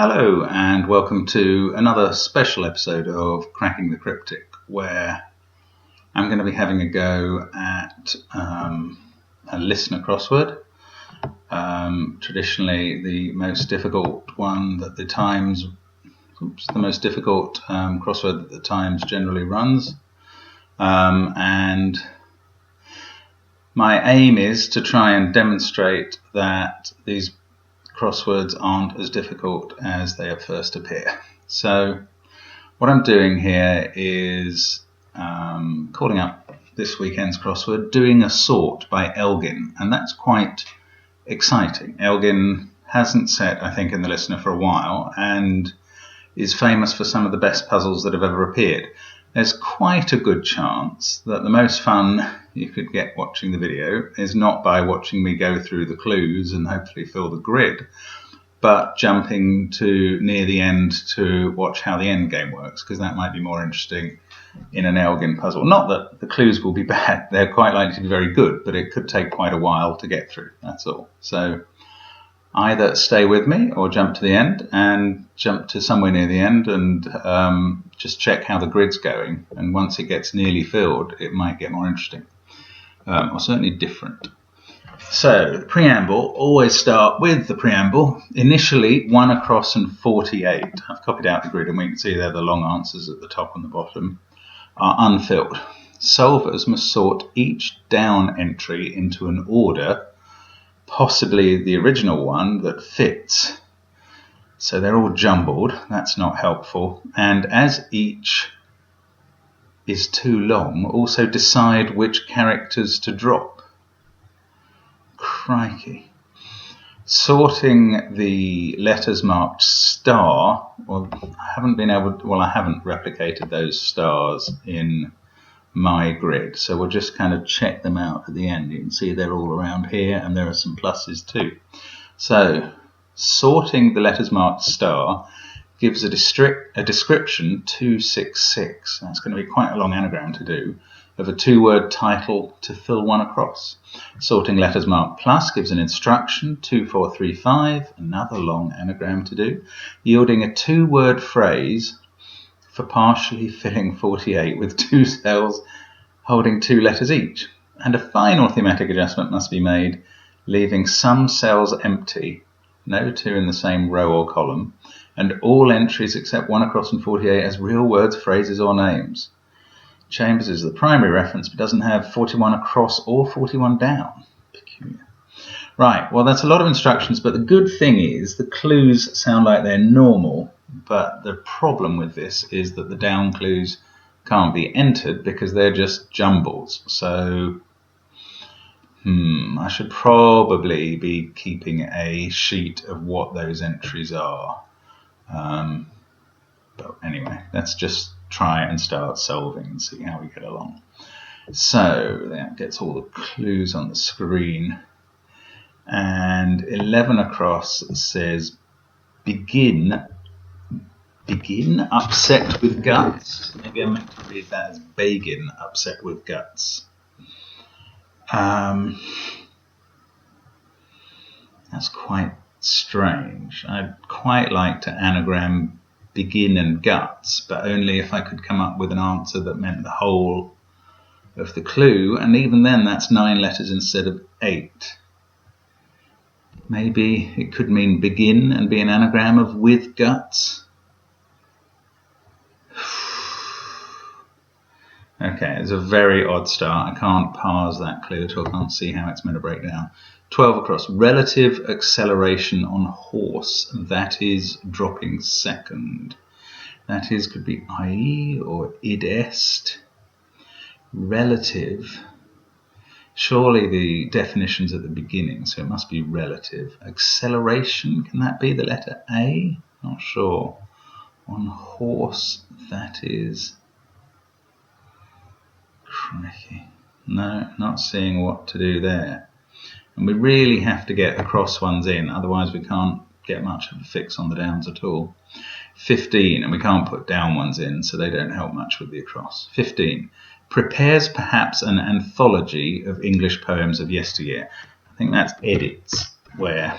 Hello and welcome to another special episode of Cracking the Cryptic, where I'm going to be having a go at a listener crossword. Traditionally the most difficult one that the Times, crossword that the Times generally runs. And my aim is to try and demonstrate that these crosswords aren't as difficult as they at first appear. So what I'm doing here is calling up this weekend's crossword, Doing a Sort by Elgin, and that's quite exciting. Elgin hasn't sat, I think, in the listener for a while and is famous for some of the best puzzles that have ever appeared. There's quite a good chance that the most fun you could get watching the video is not by watching me go through the clues and hopefully fill the grid, but jumping to near the end to watch how the end game works, because that might be more interesting in an Elgin puzzle. Not that the clues will be bad, they're quite likely to be very good, but it could take quite a while to get through, that's all. So either stay with me or jump to the end and jump to somewhere near the end and just check how the grid's going. And once it gets nearly filled, it might get more interesting, or certainly different. So the preamble, always start with the preamble. Initially 1 across and 48. I've copied out the grid and we can see there the long answers at the top and the bottom are unfilled. Solvers must sort each down entry into an order, possibly the original one that fits. So they're all jumbled, that's not helpful. And as each is too long, also decide which characters to drop. Crikey. Sorting the letters marked star, I haven't replicated those stars in my grid, so we'll just kind of check them out at the end. You can see they're all around here and there are some pluses too. So sorting the letters marked star gives a description 266. That's going to be quite a long anagram to do, of a 2-word title to fill 1 across. Sorting letters marked plus gives an instruction 2435, another long anagram to do, yielding a 2-word phrase for partially filling 48 with 2 cells holding 2 letters each. And a final thematic adjustment must be made, leaving some cells empty, no 2 in the same row or column, and all entries except 1 across and 48 as real words, phrases or names. Chambers is the primary reference, but doesn't have 41 across or 41 down. Peculiar. Right, well that's a lot of instructions, but the good thing is the clues sound like they're normal, but the problem with this is that the down clues can't be entered because they're just jumbles. So I should probably be keeping a sheet of what those entries are. But anyway, let's just try and start solving and see how we get along. So that gets all the clues on the screen. And 11 across says begin upset with guts. Maybe I meant to read that as Begin upset with guts. That's quite strange. I'd quite like to anagram begin and guts, but only if I could come up with an answer that meant the whole of the clue, and even then that's 9 letters instead of 8. Maybe it could mean begin and be an anagram of with guts. Okay, it's a very odd start. I can't parse that clue at all. I can't see how it's meant to break down. 12 across. Relative acceleration on horse. That is dropping second. That is, could be IE or id est. Relative. Surely the definition's at the beginning, so it must be relative. Acceleration, can that be the letter A? Not sure. On horse, that is... Crikey. No, not seeing what to do there. And we really have to get across ones in, otherwise we can't get much of a fix on the downs at all. 15, and we can't put down ones in, so they don't help much with the across. 15. Prepares perhaps an anthology of English poems of yesteryear. I think that's edits, where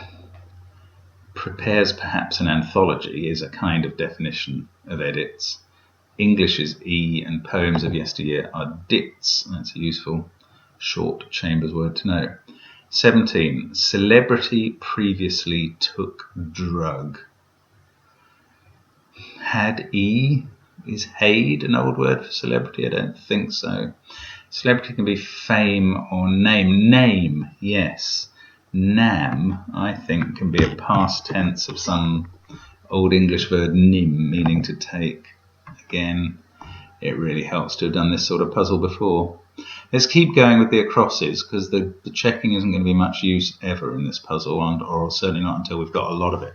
prepares perhaps an anthology is a kind of definition of edits. English is E and poems of yesteryear are dits. That's a useful short Chambers word to know. 17. Celebrity previously took drug. Had E. Is Haid an old word for celebrity? I don't think so. Celebrity can be fame or name. Name, yes. Nam, I think, can be a past tense of some Old English verb nim, meaning to take. Again, it really helps to have done this sort of puzzle before. Let's keep going with the acrosses, because the checking isn't going to be much use ever in this puzzle, or certainly not until we've got a lot of it.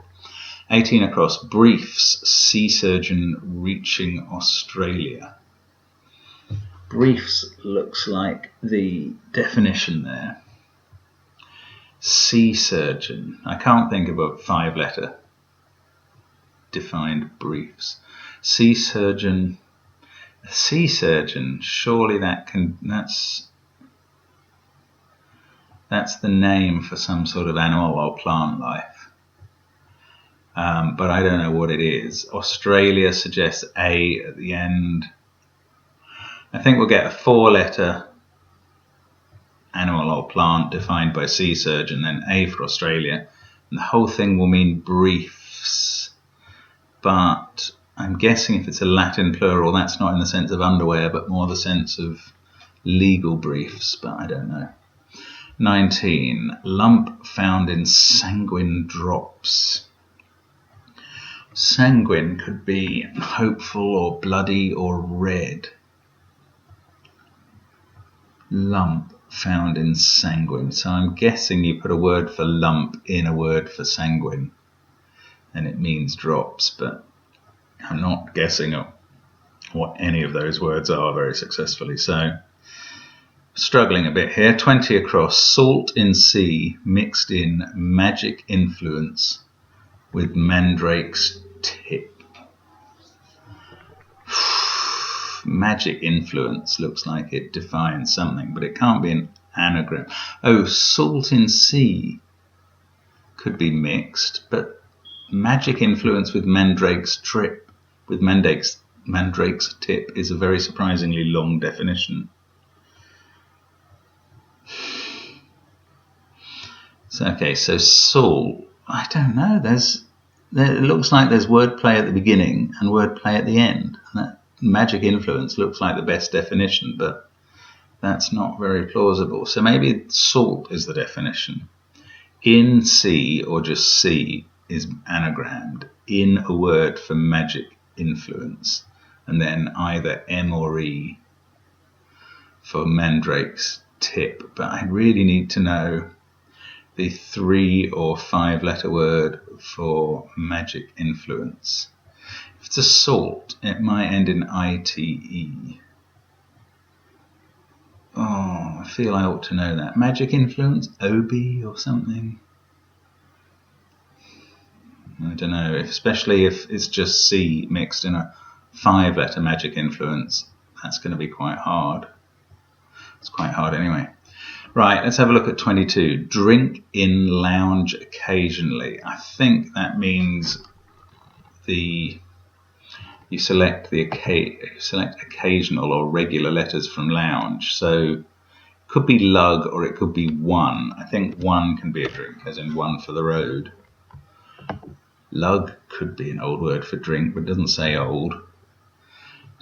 18 across. Briefs, sea surgeon reaching Australia. Briefs looks like the definition there. Sea surgeon. I can't think of a 5-letter defined briefs. Sea surgeon. A sea surgeon. Surely that's the name for some sort of animal or plant life. But I don't know what it is. Australia suggests A at the end. I think we'll get a 4-letter animal or plant defined by sea surgeon, then A for Australia, and the whole thing will mean briefs. But I'm guessing if it's a Latin plural, that's not in the sense of underwear, but more the sense of legal briefs, but I don't know. 19. Lump found in sanguine drops. Sanguine could be hopeful or bloody or red. Lump found in sanguine. So I'm guessing you put a word for lump in a word for sanguine and it means drops, but I'm not guessing what any of those words are very successfully. So struggling a bit here. 20 across. Salt in sea mixed in magic influence with mandrake's tip. Magic influence looks like it defines something, but it can't be an anagram. Oh, salt in sea could be mixed, but magic influence with mandrake's tip, with mandrake's tip is a very surprisingly long definition. So, okay, so salt, I don't know, it looks like there's wordplay at the beginning and wordplay at the end. And that magic influence looks like the best definition, but that's not very plausible. So maybe salt is the definition. In sea, or just sea, is anagrammed in a word for magic influence, and then either M or E for mandrake's tip. But I really need to know the 3 or 5-letter word for magic influence. If it's a salt, it might end in ITE. Oh, I feel I ought to know that. Magic influence? Obi or something? I don't know, especially if it's just C mixed in a 5-letter magic influence. That's going to be quite hard. It's quite hard anyway. Right, let's have a look at 22. Drink in lounge occasionally. I think that means you select occasional or regular letters from lounge. So it could be lug or it could be one. I think one can be a drink, as in one for the road. Lug could be an old word for drink, but it doesn't say old.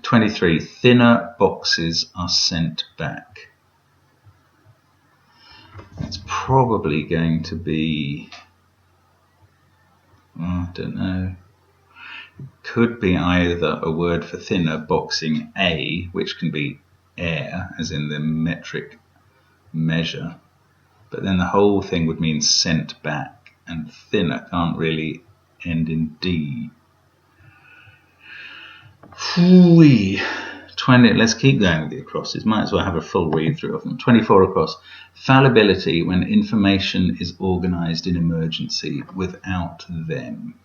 23. Thinner boxes are sent back. It's probably going to be, I don't know. Could be either a word for thinner, boxing A, which can be air, as in the metric measure, but then the whole thing would mean sent back, and thinner can't really end in D. 20. Let's keep going with the acrosses. Might as well have a full read through of them. 24 across. Fallibility when information is organised in emergency without them.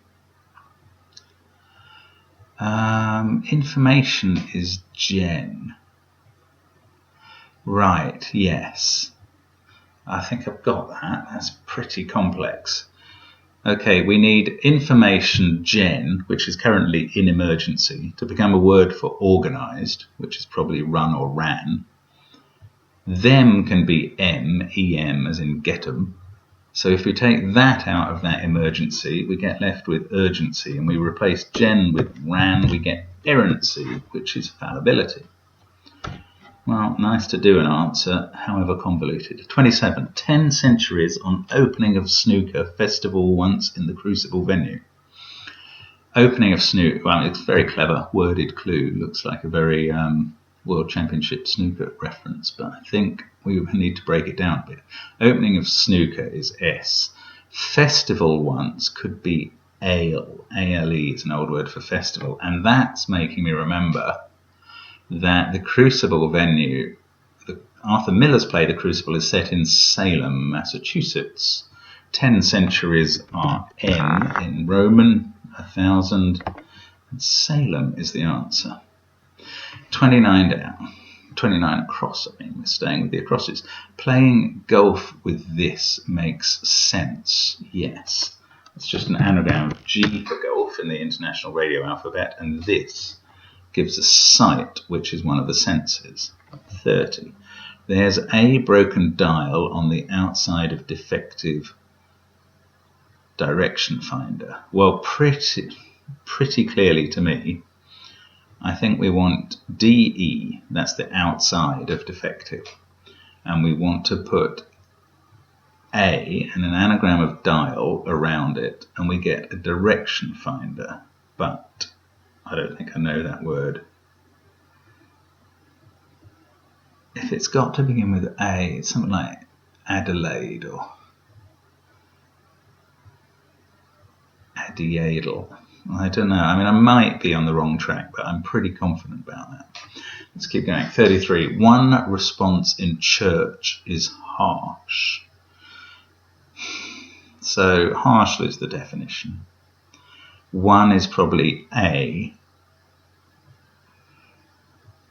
Information is gen. Right, yes. I think I've got that. That's pretty complex. Okay, we need information gen, which is currently in emergency, to become a word for organised, which is probably run or ran. Them can be em, as in get 'em. So if we take that out of that emergency, we get left with urgency, and we replace gen with ran, we get errancy, which is fallibility. Well, nice to do an answer, however convoluted. 27. 10 centuries on opening of snooker festival once in the Crucible venue. Opening of snooker, well, it's a very clever worded clue. Looks like a very World Championship snooker reference, but I think we need to break it down a bit. Opening of snooker is S. Festival once could be ale. Ale is an old word for festival, and that's making me remember that the Crucible venue, Arthur Miller's play The Crucible, is set in Salem, Massachusetts. 10 centuries are N in Roman, 1,000, and Salem is the answer. 29 down, 29 across, we're staying with the acrosses. Playing golf with this makes sense, yes. It's just an anagram of G for golf in the International Radio Alphabet, and this gives a sight, which is one of the senses. 30. There's a broken dial on the outside of defective direction finder. Well, pretty clearly to me, I think we want DE, that's the outside of defective, and we want to put A and an anagram of dial around it, and we get a direction finder, but I don't think I know that word. If it's got to begin with A, it's something like Adelaide or Adiadel. I don't know. I mean, I might be on the wrong track, but I'm pretty confident about that. Let's keep going. 33. One response in church is harsh. So harsh is the definition. One is probably A,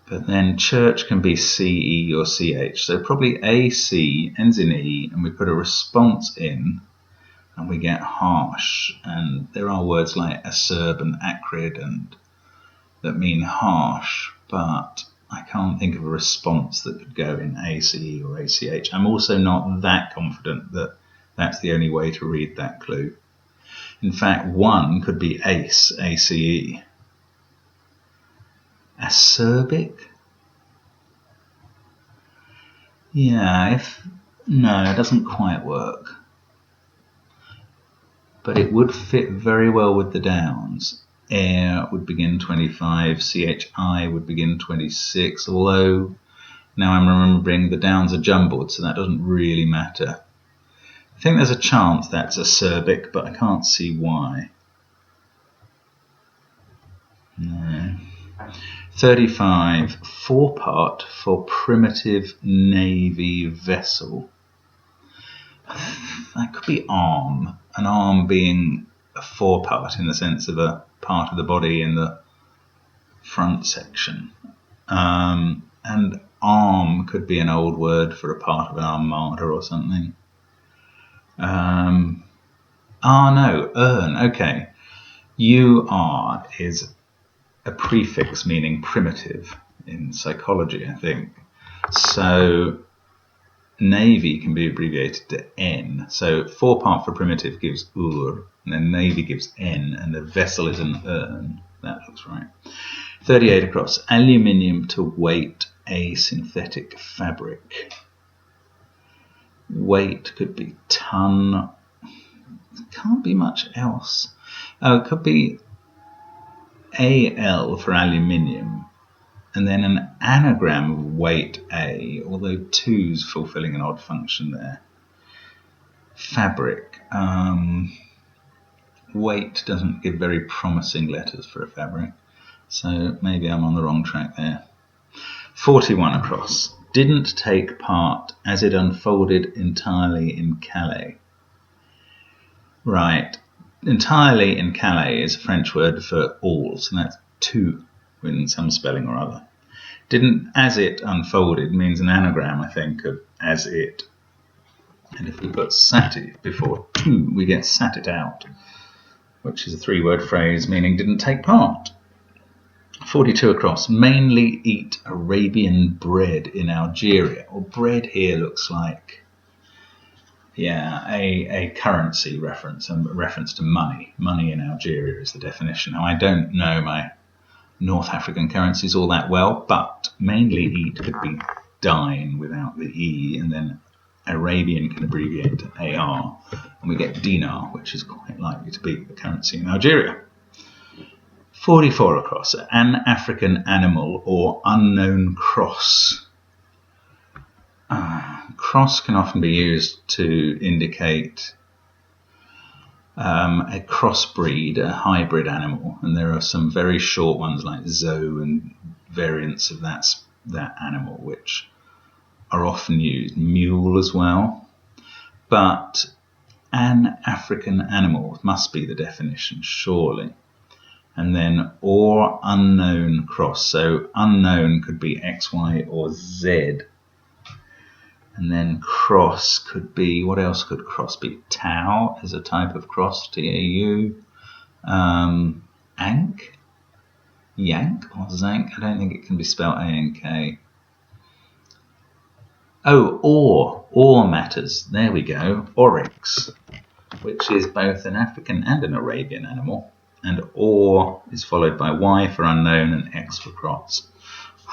but then church can be CE or CH. So probably AC ends in E, and we put a response in, and we get harsh. And there are words like acerb and acrid and that mean harsh, but I can't think of a response that could go in ACE or ACH. I'm also not that confident that that's the only way to read that clue. In fact, one could be ace, ACE. Acerbic? Yeah, no, it doesn't quite work. But it would fit very well with the downs. Air would begin 25, CHI would begin 26, although now I'm remembering the downs are jumbled, so that doesn't really matter. I think there's a chance that's acerbic, but I can't see why. No. 35. Forepart for primitive navy vessel. That could be arm. An arm being a forepart in the sense of a part of the body in the front section. And arm could be an old word for a part of an armada or something. No, urn, okay. UR is a prefix meaning primitive in psychology, I think. So navy can be abbreviated to N. So forepart for primitive gives ur, and then navy gives N, and the vessel is an urn. That looks right. 38 across. Aluminium to weight a synthetic fabric. Weight could be ton. It can't be much else. Oh, it could be AL for aluminium, and then an anagram of weight A, although 2's fulfilling an odd function there. Fabric. Weight doesn't give very promising letters for a fabric, so maybe I'm on the wrong track there. 41 across. Didn't take part as it unfolded entirely in Calais. Right. Entirely in Calais is a French word for all, so that's tout in some spelling or other. Didn't as it unfolded means an anagram, I think, of as it And if we put sat before to, we get sat it out, which is a 3-word phrase meaning didn't take part. 42 across. Mainly eat Arabian bread in Algeria. Or bread here looks like, yeah, a currency reference, a reference to money. Money in Algeria is the definition. Now, I don't know my North African currencies all that well, but mainly eat could be dine without the E, and then Arabian can abbreviate to AR, and we get dinar, which is quite likely to be the currency in Algeria. 44 across. An African animal or unknown cross. Cross can often be used to indicate a crossbreed, a hybrid animal, and there are some very short ones like Zoe and variants of that animal which are often used. Mule as well, but an African animal must be the definition, surely. And then or unknown cross, so unknown could be X, Y or Z. And then cross could be, what else could cross be? Tau is a type of cross, T-A-U. Ank? Yank or Zank? I don't think it can be spelled A-N-K. Oh, or matters. There we go. Oryx, which is both an African and an Arabian animal. And or is followed by Y for unknown and X for cross.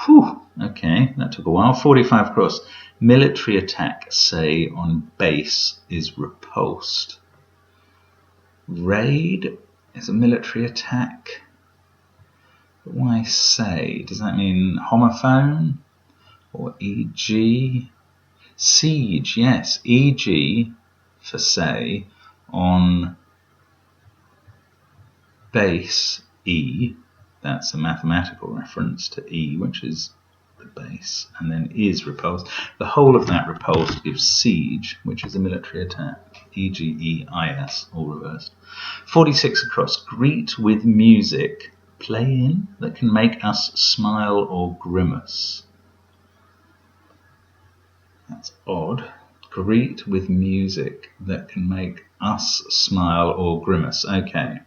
Whew, okay, that took a while. 45 across. Military attack, say, on base is repulsed. Raid is a military attack. But why say? Does that mean homophone? Or e.g.? Siege, yes. E.g. for say on base E. That's a mathematical reference to E, which is the base, and then is repulsed. The whole of that repulsed gives siege, which is a military attack. E-G-E-I-S, all reversed. 46 across. Greet with music. Play in that can make us smile or grimace. That's odd. Greet with music that can make us smile or grimace. Okay.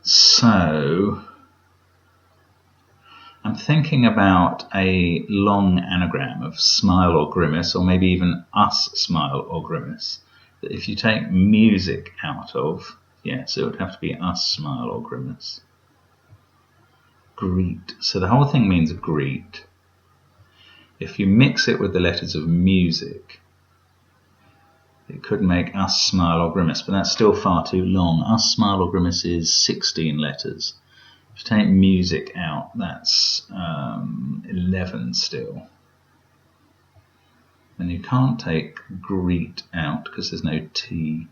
So I'm thinking about a long anagram of smile or grimace, or maybe even us smile or grimace, that if you take music out of, yes, it would have to be us smile or grimace. Greet. So the whole thing means greet. If you mix it with the letters of music, it could make us smile or grimace, but that's still far too long. Us smile or grimace is 16 letters. If you take music out, that's 11 still. And you can't take greet out because there's no T.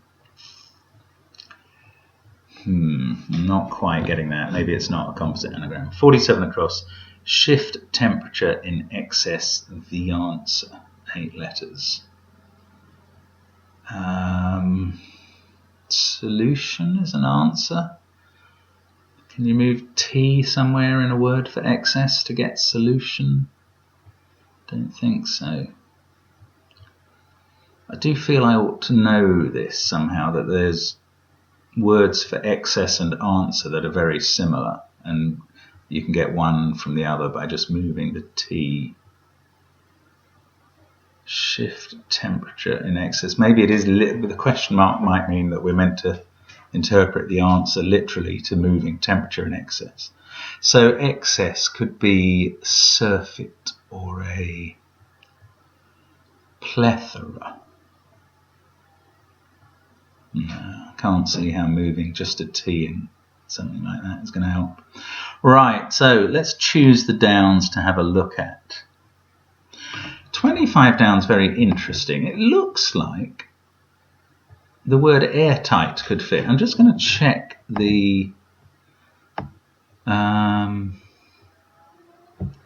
Not quite getting that. Maybe it's not a composite anagram. 47 across. Shift temperature in excess, the answer. 8 letters. Solution is an answer. Can you move T somewhere in a word for excess to get solution? Don't think so. I do feel I ought to know this somehow, that there's words for excess and answer that are very similar, and you can get one from the other by just moving the T. Shift temperature in excess. Maybe it is, but the question mark might mean that we're meant to interpret the answer literally to moving temperature in excess. So excess could be surfeit or a plethora. No, can't see how moving just a T in something like that is going to help. Right, so let's choose the downs to have a look at. 25 down's very interesting. It looks like the word airtight could fit. I'm just going to check the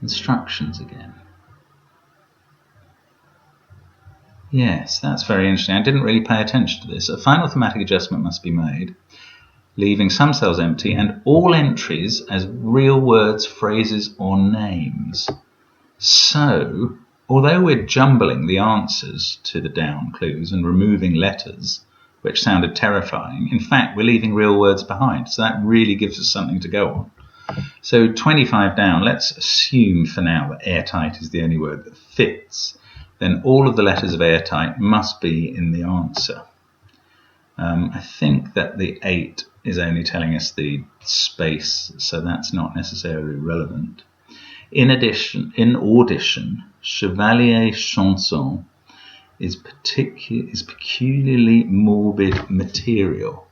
instructions again. Yes, that's very interesting. I didn't really pay attention to this. A final thematic adjustment must be made, leaving some cells empty and all entries as real words, phrases or names. So although we're jumbling the answers to the down clues and removing letters, which sounded terrifying, in fact, we're leaving real words behind. So that really gives us something to go on. So 25 down, let's assume for now that airtight is the only word that fits. Then all of the letters of airtight must be in the answer. I think that the 8 is only telling us the space, so that's not necessarily relevant. In audition, Chevalier Chanson is peculiarly morbid material.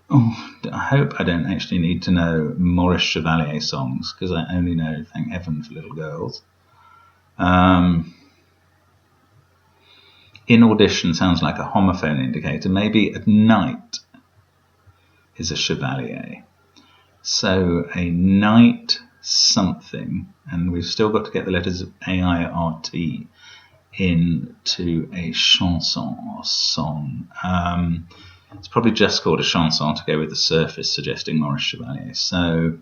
Oh, I hope I don't actually need to know Maurice Chevalier songs, because I only know Thank Heaven for Little Girls. In audition sounds like a homophone indicator. Maybe at night is a chevalier. So a night something, and we've still got to get the letters of A-I-R-T into a chanson or song. It's probably just called a chanson to go with the surface suggesting Maurice Chevalier. So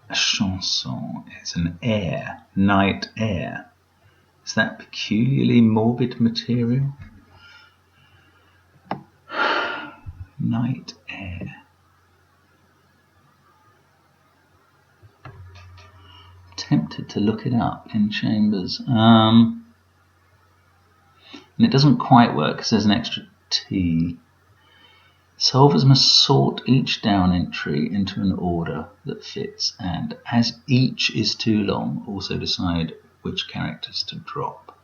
a chanson is an air, night air. Is that peculiarly morbid material? Night air. Tempted to look it up in Chambers. And it doesn't quite work because there's an extra T. Solvers must sort each down entry into an order that fits, and as each is too long, also decide which characters to drop.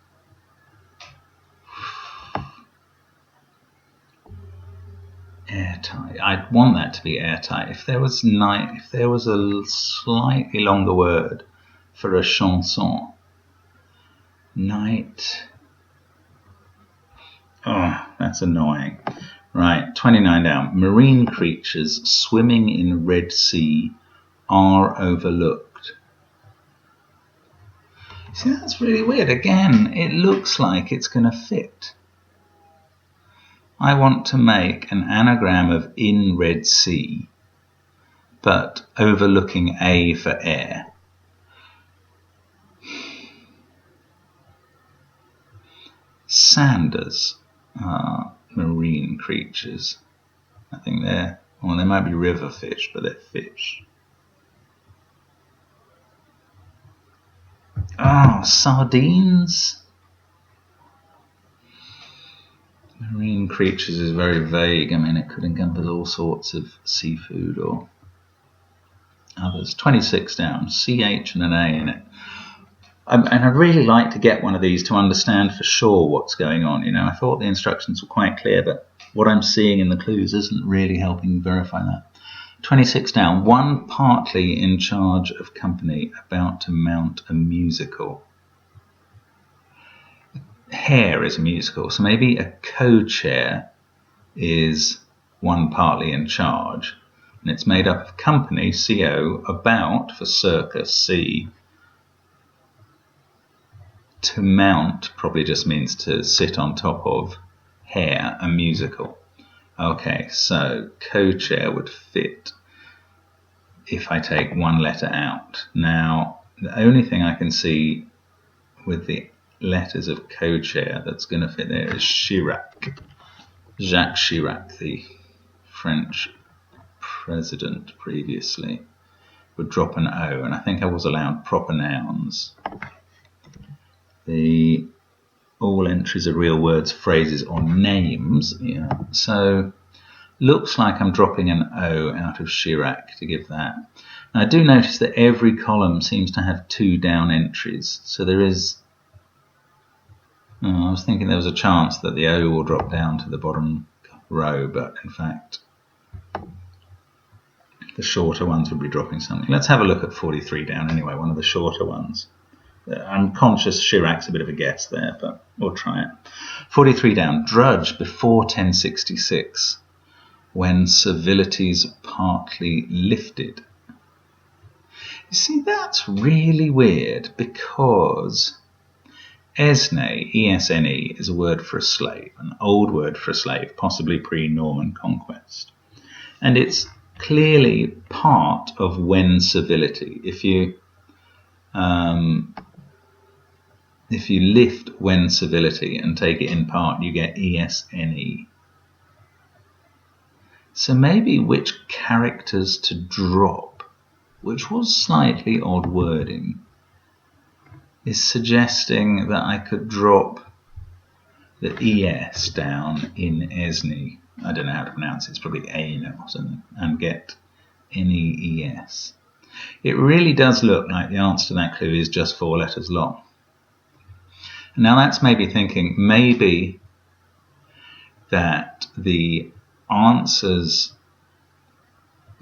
Airtight. I'd want that to be airtight. If there was a slightly longer word for a chanson, night. Oh, that's annoying. Right, 29 down. Marine creatures swimming in Red Sea are overlooked. See, that's really weird. Again, it looks like it's going to fit. I want to make an anagram of in Red Sea, but overlooking A for air. Sanders are marine creatures. I think they might be river fish, but they're fish. Oh, sardines? Marine creatures is very vague. I mean, it could encompass all sorts of seafood or others. 26 down, CH and an A in it. And I'd really like to get one of these to understand for sure what's going on. You know, I thought the instructions were quite clear, but what I'm seeing in the clues isn't really helping verify that. 26 down, one partly in charge of company about to mount a musical. Hair is a musical, so maybe a co-chair is one partly in charge, and it's made up of company, CO, about for circus, C. To mount probably just means to sit on top of, hair, a musical. Okay, so co-chair would fit if I take one letter out. Now, the only thing I can see with the letters of co-chair that's going to fit there is Chirac. Jacques Chirac, the French president previously, would drop an O, and I think I was allowed proper nouns. All entries are real words, phrases, or names. Yeah. So looks like I'm dropping an O out of Chirac to give that. Now, I do notice that every column seems to have 2 down entries. So there is. I was thinking there was a chance that the O will drop down to the bottom row, but in fact the shorter ones would be dropping something. Let's have a look at 43 down anyway, one of the shorter ones. I'm conscious Chirac's a bit of a guess there, but we'll try it. 43 down, Drudge before 1066, when civilities partly lifted. You see, that's really weird because Esne, E-S-N-E, is a word for a slave, an old word for a slave, possibly pre-Norman conquest. And it's clearly part of when civility. If you If you lift when civility and take it in part, you get ESNE. So maybe which characters to drop, which was slightly odd wording, is suggesting that I could drop the ES down in ESNE. I don't know how to pronounce it, it's probably ANE or something, and get NEES. It really does look like the answer to that clue is just 4 letters long. Now that's maybe thinking maybe that the answers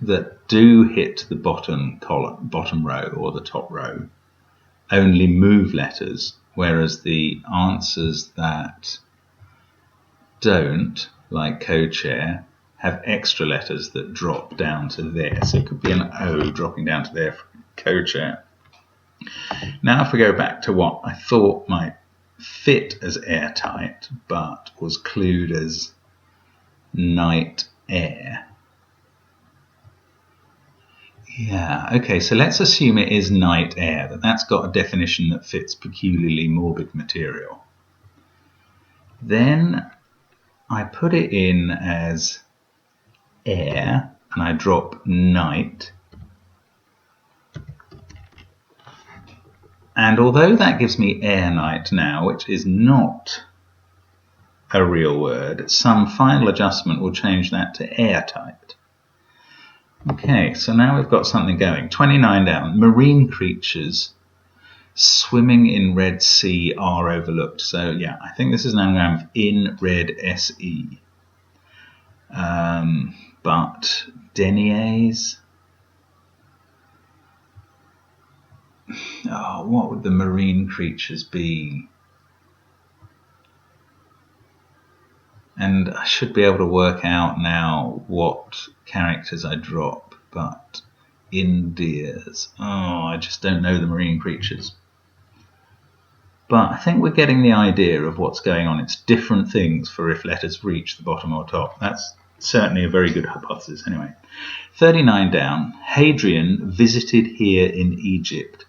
that do hit the bottom column, bottom row or the top row only move letters, whereas the answers that don't, like co-chair, have extra letters that drop down to there. So it could be an O dropping down to there for co-chair. Now if we go back to what I thought might fit as airtight, but was clued as night air. Yeah, okay, so let's assume it is night air, that's got a definition that fits peculiarly morbid material. Then I put it in as air, and I drop night. And although that gives me air night now, which is not a real word, some final adjustment will change that to airtight. Okay, so now we've got something going. 29 down. Marine creatures swimming in Red Sea are overlooked. So yeah, I think this is now going to have in Red SE. But deniers. Oh, what would the marine creatures be? And I should be able to work out now what characters I drop, but Indias. Oh, I just don't know the marine creatures. But I think we're getting the idea of what's going on. It's different things for if letters reach the bottom or top. That's certainly a very good hypothesis anyway. 39 down. Hadrian visited here in Egypt,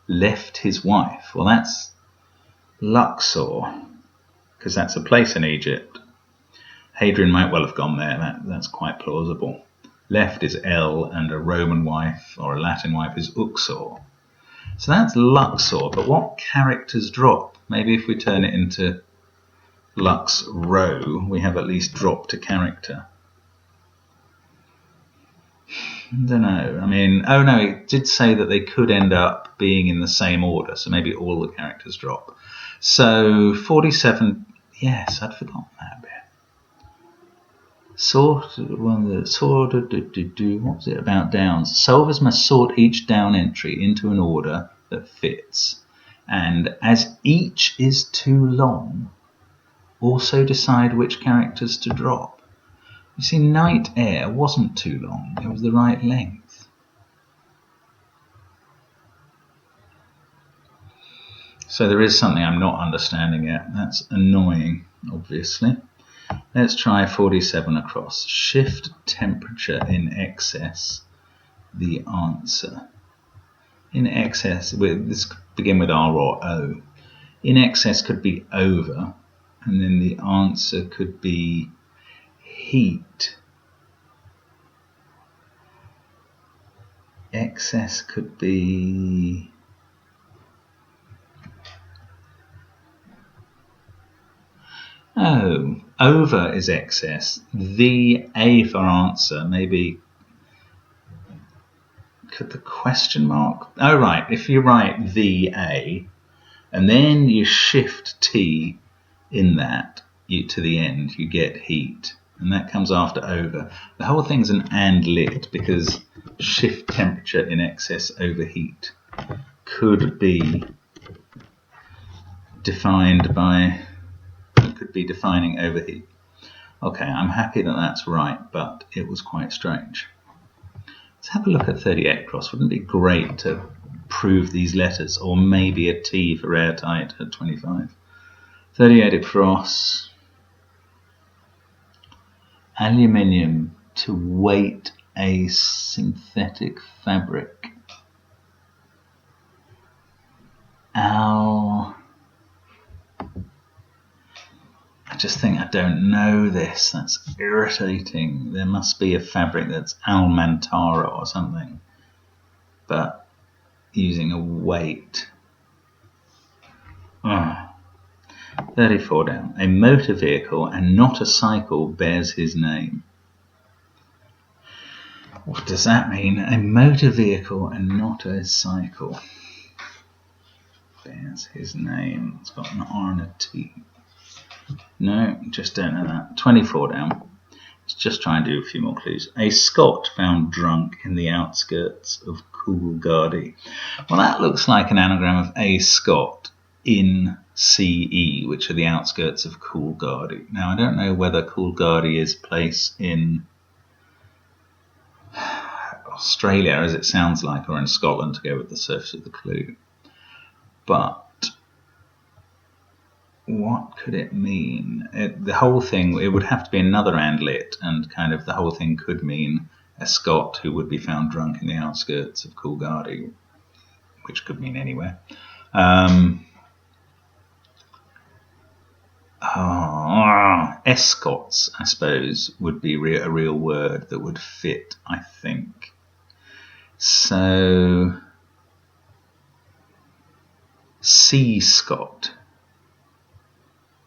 left his wife. Well, that's Luxor, because that's a place in Egypt. Hadrian might well have gone there. That's quite plausible. Left is L, and a Roman wife or a Latin wife is Uxor. So that's Luxor, but what characters drop? Maybe if we turn it into Lux row, we have at least dropped a character. I don't know. I mean, oh no, it did say that they could end up being in the same order, so maybe all the characters drop. So 47, yes, I'd forgotten that bit. What was it about downs? Solvers must sort each down entry into an order that fits, and as each is too long, also decide which characters to drop. You see, night air wasn't too long, it was the right length. So there is something I'm not understanding yet. That's annoying, obviously. Let's try 47 across. Shift temperature in excess, the answer. In excess, let's begin with R or O. In excess could be over, and then the answer could be heat. Excess could be... Oh, over is excess. The A for answer, maybe. Could the question mark? Oh, right. If you write the A and then you shift T in that to the end, you get heat. And that comes after over. The whole thing's an and lit because shift temperature in excess over heat could be defined by... could be defining overheat. Okay, I'm happy that that's right, but it was quite strange. Let's have a look at 38 across. Wouldn't it be great to prove these letters, or maybe a T for airtight at 25? 38 across. Aluminium to weight a synthetic fabric. just think I don't know this. That's irritating. There must be a fabric that's Alcantara or something, but using a weight. 34 down. A motor vehicle and not a cycle bears his name. What does that mean? A motor vehicle and not a cycle bears his name. It's got an R and a T. No, just don't know that. 24 down. Let's just try and do a few more clues. A Scot found drunk in the outskirts of Coolgardie. Well, that looks like an anagram of A Scot in CE, which are the outskirts of Coolgardie. Now, I don't know whether Coolgardie is a place in Australia, as it sounds like, or in Scotland, to go with the surface of the clue. But what could it mean? The whole thing, it would have to be another andlet, and kind of the whole thing could mean a Scot who would be found drunk in the outskirts of Coolgardie, which could mean anywhere. Escots, I suppose, would be a real word that would fit, I think. So, Sea Scot.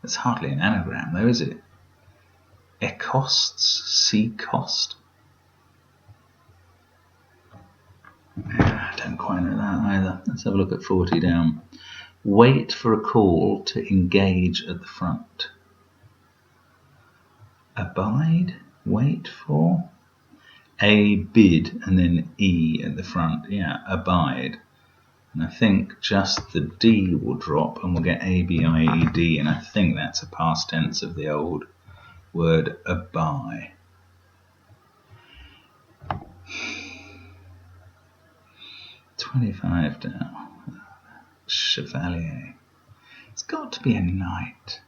It's hardly an anagram, though, is it? Ecosts? Sea cost? I don't quite know that either. Let's have a look at 40 down. Wait for a call to engage at the front. Abide? Wait for? A bid and then E at the front. Yeah, abide. And I think just the D will drop and we'll get A-B-I-E-D, and I think that's a past tense of the old word abide. $25 down. Chevalier. It's got to be a knight.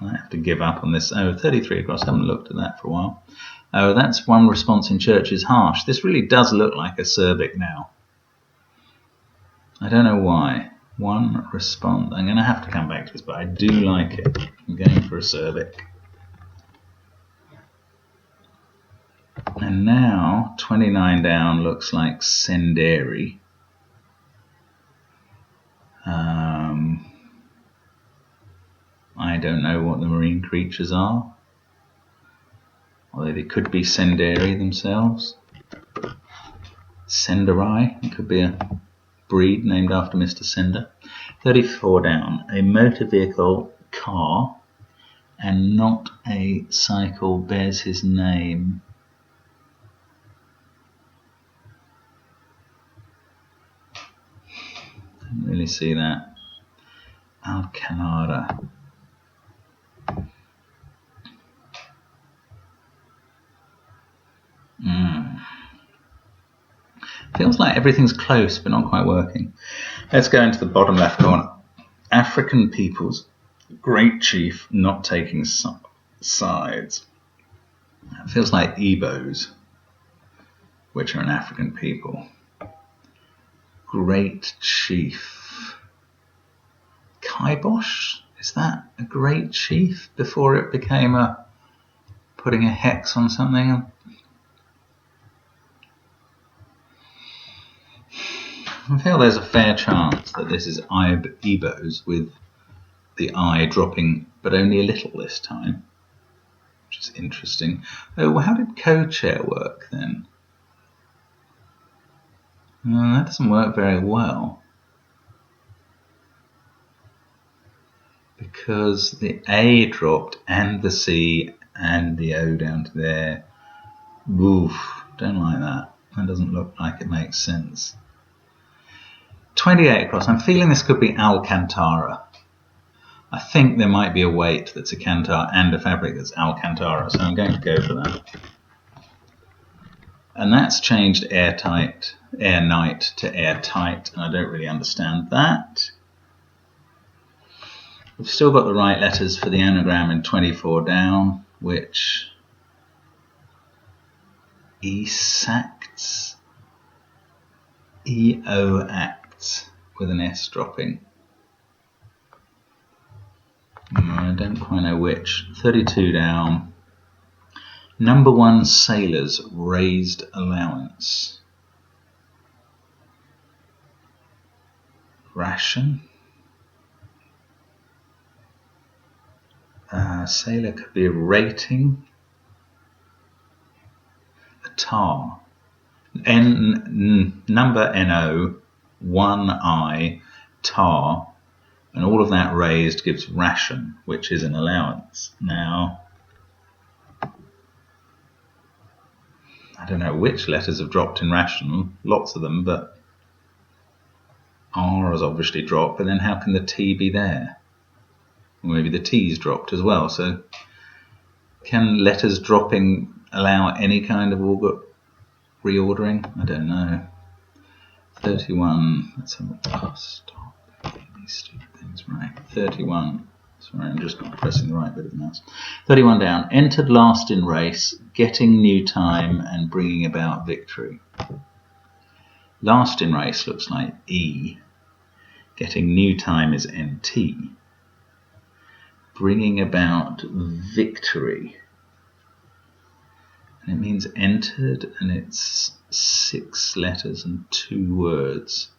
I have to give up on this. 33 across. I haven't looked at that for a while. Oh, that's one response in church is harsh. This really does look like a Serbic now. I don't know why. One response. I'm going to have to come back to this, but I do like it. I'm going for a Serbic. And now 29 down looks like Senderi. I don't know what the marine creatures are. Although they could be Senderi themselves. Senderai, it could be a breed named after Mr. Sender. 34 down, a motor vehicle car and not a cycle bears his name. Didn't really see that. Alcanara. Feels like everything's close but not quite working. Let's go into the bottom left corner. African peoples, great chief not taking sides. It feels like Igbos, which are an African people. Great chief. Kibosh? Is that a great chief before it became putting a hex on something? I feel there's a fair chance that this is Igbos with the I dropping, but only a little this time, which is interesting. Oh, well, how did co-chair work then? Well, that doesn't work very well, because the A dropped and the C and the O down to there. Oof, don't like that. That doesn't look like it makes sense. 28 across. I'm feeling this could be Alcantara. I think there might be a weight that's a cantar and a fabric that's Alcantara, so I'm going to go for that. And that's changed air night to airtight, and I don't really understand that. We've still got the right letters for the anagram in 24 down, which ESACTS, EO acts. with an S dropping. I don't quite know which. 32 down. Number 1 sailors raised allowance. Ration. Sailor could be a rating. A tar. Number NO, 1I, tar, and all of that raised gives ration, which is an allowance. Now, I don't know which letters have dropped in ration, lots of them, but R has obviously dropped, but then how can the T be there? Or maybe the T's dropped as well, so can letters dropping allow any kind of reordering? I don't know. 31, let's have stop getting these stupid things right. 31, sorry, I'm just not pressing the right bit of the mouse. 31 down, entered last in race, getting new time and bringing about victory. Last in race looks like E, getting new time is NT. Bringing about victory. And it means entered, and it's 6 letters and 2 words.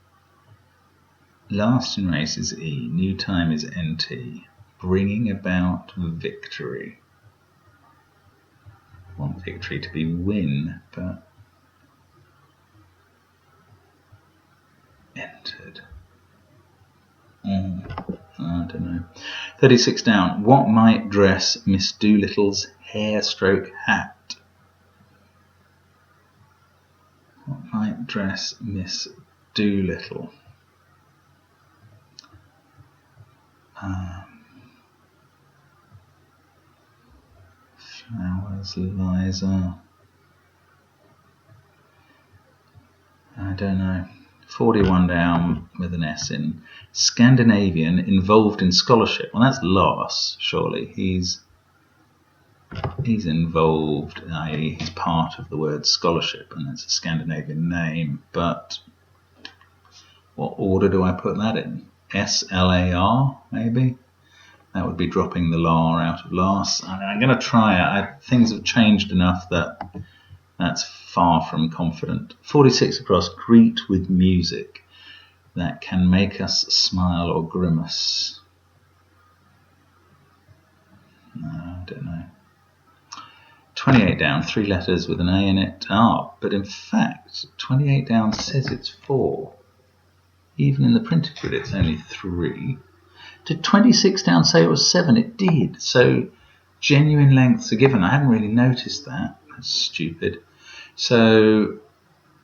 Last in race is E, new time is NT. Bringing about victory. I want victory to be win, but entered. I don't know. 36 down. What might dress Miss Doolittle's hair stroke hat? What might dress Miss Doolittle? Flowers, Liza. I don't know. 41 down with an S in. Scandinavian, involved in scholarship. Well, that's Lars, surely. He's involved, i.e. he's part of the word scholarship, and it's a Scandinavian name, but what order do I put that in? S-L-A-R, maybe? That would be dropping the LAR out of Lars. I'm going to try it. Things have changed enough that that's far from confident. 46 across, greet with music that can make us smile or grimace. No, I don't know. 28 down, 3 letters with an A in it. But in fact, 28 down says it's 4. Even in the printed grid, it's only 3. Did 26 down say it was 7? It did. So genuine lengths are given. I hadn't really noticed that. That's stupid. So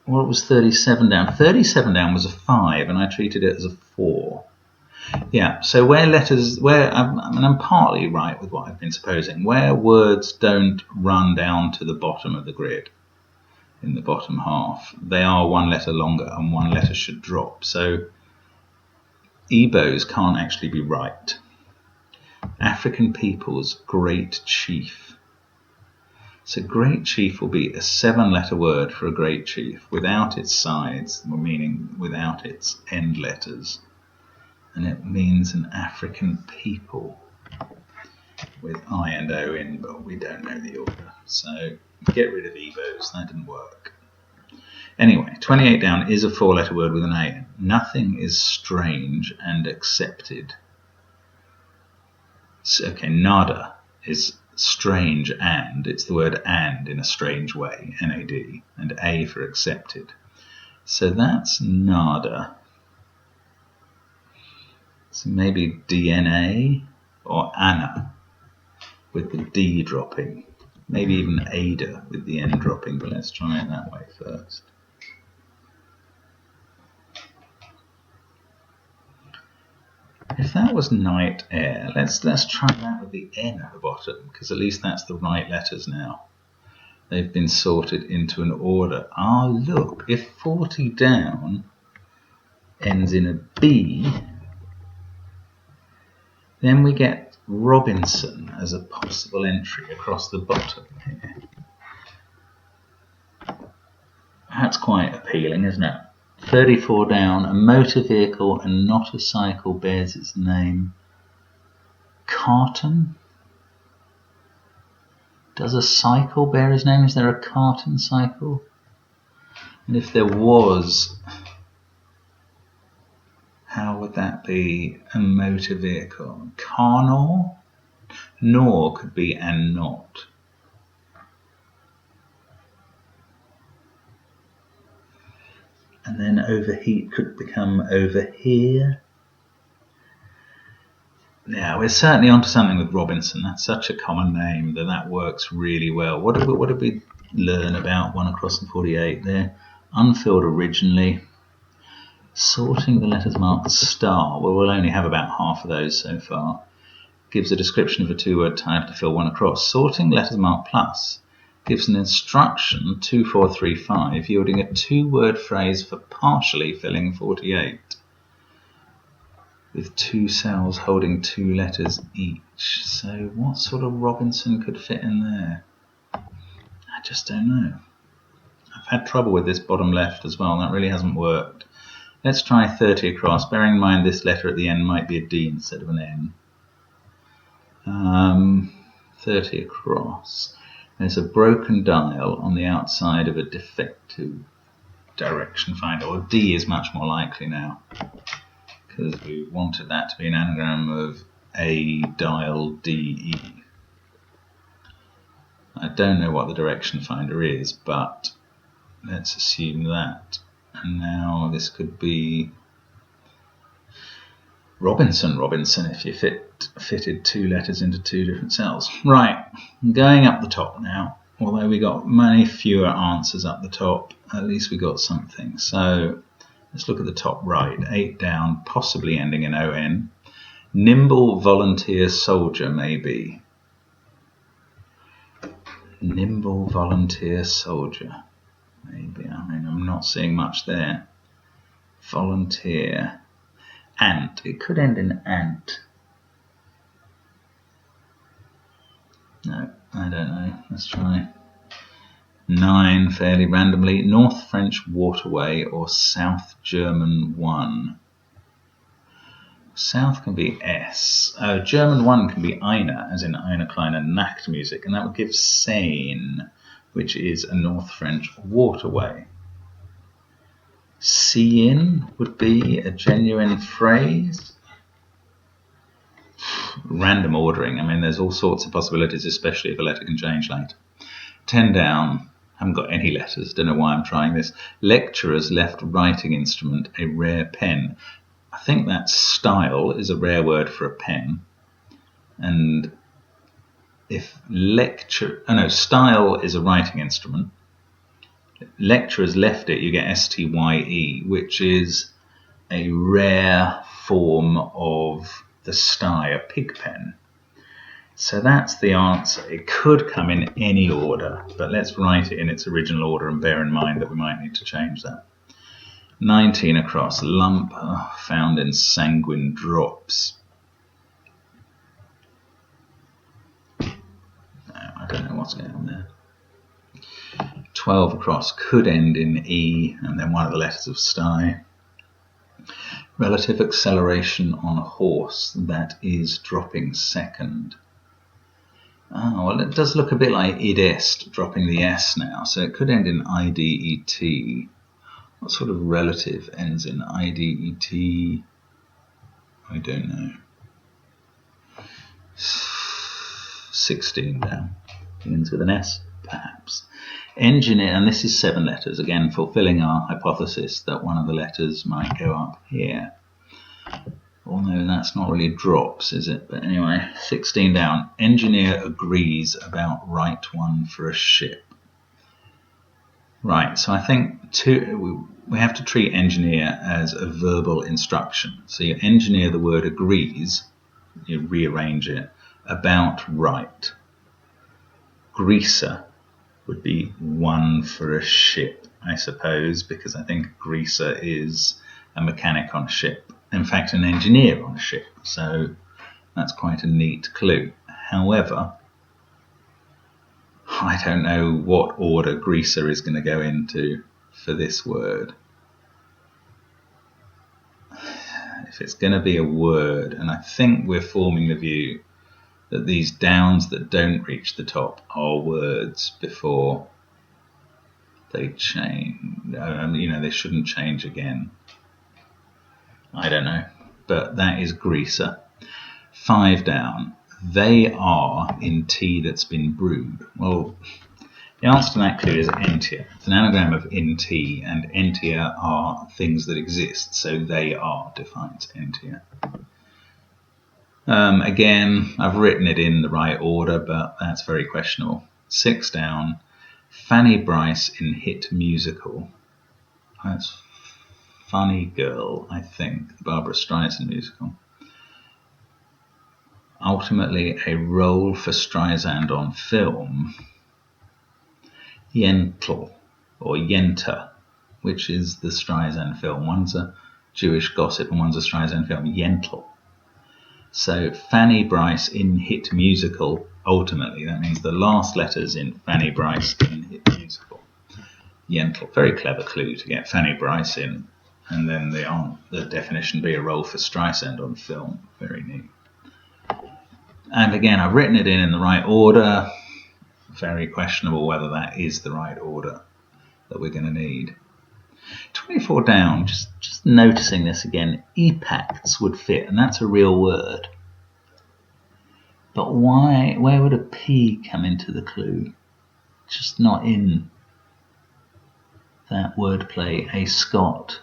what was 37 down? 37 down was a 5, and I treated it as a 4. Yeah, so I'm partly right with what I've been supposing. Where words don't run down to the bottom of the grid, in the bottom half, they are 1 letter longer and 1 letter should drop. So Igbos can't actually be right. African people's great chief. So great chief will be a 7-letter word for a great chief without its sides, meaning without its end letters. And it means an African people with I and O in, but we don't know the order. So get rid of Igbos, that didn't work. Anyway, 28 down is a 4-letter word with an A in. Nothing is strange and accepted. So, okay, nada is strange and, it's the word and in a strange way, N-A-D, and A for accepted. So that's nada. So maybe DNA or Anna with the D dropping. Maybe even Ada with the N dropping, but let's try it that way first. If that was night air, let's try that with the N at the bottom, because at least that's the right letters now. They've been sorted into an order. Ah, look, if 40 down ends in a B, then we get Robinson as a possible entry across the bottom here. That's quite appealing, isn't it? 34 down. A motor vehicle and not a cycle bears its name. Carton? Does a cycle bear his name? Is there a carton cycle? And if there was, how would that be a motor vehicle? Carnor? Nor could be and not. And then overheat could become over here. Yeah, we're certainly onto something with Robinson. That's such a common name that works really well. What did we learn about 1 across and 48 there? Unfilled originally. Sorting the letters marked star. Well, we'll only have about half of those so far. Gives a description of a 2-word type to fill 1 across. Sorting letters marked plus gives an instruction 2435 yielding a 2-word phrase for partially filling 48 with 2 cells holding 2 letters each. So what sort of Robinson could fit in there? I just don't know. I've had trouble with this bottom left as well. That really hasn't worked. Let's try 30 across, bearing in mind this letter at the end might be a D instead of an N. 30 across. There's a broken dial on the outside of a defective direction finder, or D is much more likely now, because we wanted that to be an anagram of A dial DE. I don't know what the direction finder is, but let's assume that. And now this could be Robinson if you fitted 2 letters into 2 different cells. Right, going up the top now. Although we got many fewer answers up the top, at least we got something. So let's look at the top right. 8 down, possibly ending in ON. Nimble volunteer soldier, maybe. Nimble volunteer soldier, maybe. I mean, I'm not seeing much there. Volunteer. Ant. It could end in ant. No, I don't know. Let's try. 9, fairly randomly. North French waterway or South German 1. South can be S. German 1 can be Eine, as in Eine kleine Nachtmusik, and that would give Seine, which is a North French waterway. See-in would be a genuine phrase. Random ordering. I mean, there's all sorts of possibilities, especially if a letter can change later. 10 down. Haven't got any letters. Don't know why I'm trying this. Lecturer's left writing instrument, a rare pen. I think that style is a rare word for a pen. And if style is a writing instrument, lecturers left it, you get STYE, which is a rare form of the sty, a pig pen. So that's the answer. It could come in any order, but let's write it in its original order and bear in mind that we might need to change that. 19 across, lump found in sanguine drops. No, I don't know what's going on there. 12 across, could end in E and then one of the letters of sty. Relative acceleration on a horse, that is dropping second. Oh, well, it does look a bit like id est, dropping the S now, so it could end in IDET. What sort of relative ends in IDET? I don't know. 16 down. Begins with an S, perhaps. Engineer, and this is 7 letters, again fulfilling our hypothesis that one of the letters might go up here. Although that's not really drops, is it? But anyway, 16 down. Engineer agrees about right one for a ship. Right, so I think we have to treat engineer as a verbal instruction. So you engineer the word agrees, you rearrange it, about right. Greaser would be one for a ship, I suppose, because I think a greaser is a mechanic on a ship. In fact, an engineer on a ship. So that's quite a neat clue. However, I don't know what order greaser is going to go into for this word. if it's going to be a word, and I think we're forming the view that these downs that don't reach the top are words before they change. They shouldn't change again. I don't know, but that is greaser. 5 down. They are in tea that's been brewed. Well, the answer to that clue is entia. It's an anagram of in tea, and entia are things that exist, so they are defines entia. Again, I've written it in the right order, but that's very questionable. 6 down. Fanny Bryce in hit musical. That's Funny Girl, I think, the Barbra Streisand musical. Ultimately, a role for Streisand on film. Yentl, or Yenta, which is the Streisand film. One's a Jewish gossip and one's a Streisand film. Yentl. So Fanny Bryce in hit musical. Ultimately, that means the last letters in Fanny Bryce in hit musical. Yentl. Very clever clue to get Fanny Bryce in, and then the definition be a role for Streisand on film. Very neat. And again, I've written it in the right order. Very questionable whether that is the right order that we're going to need. 24 down, just noticing this again, epacts would fit, and that's a real word. But where would a P come into the clue? Just not in that wordplay. A Scot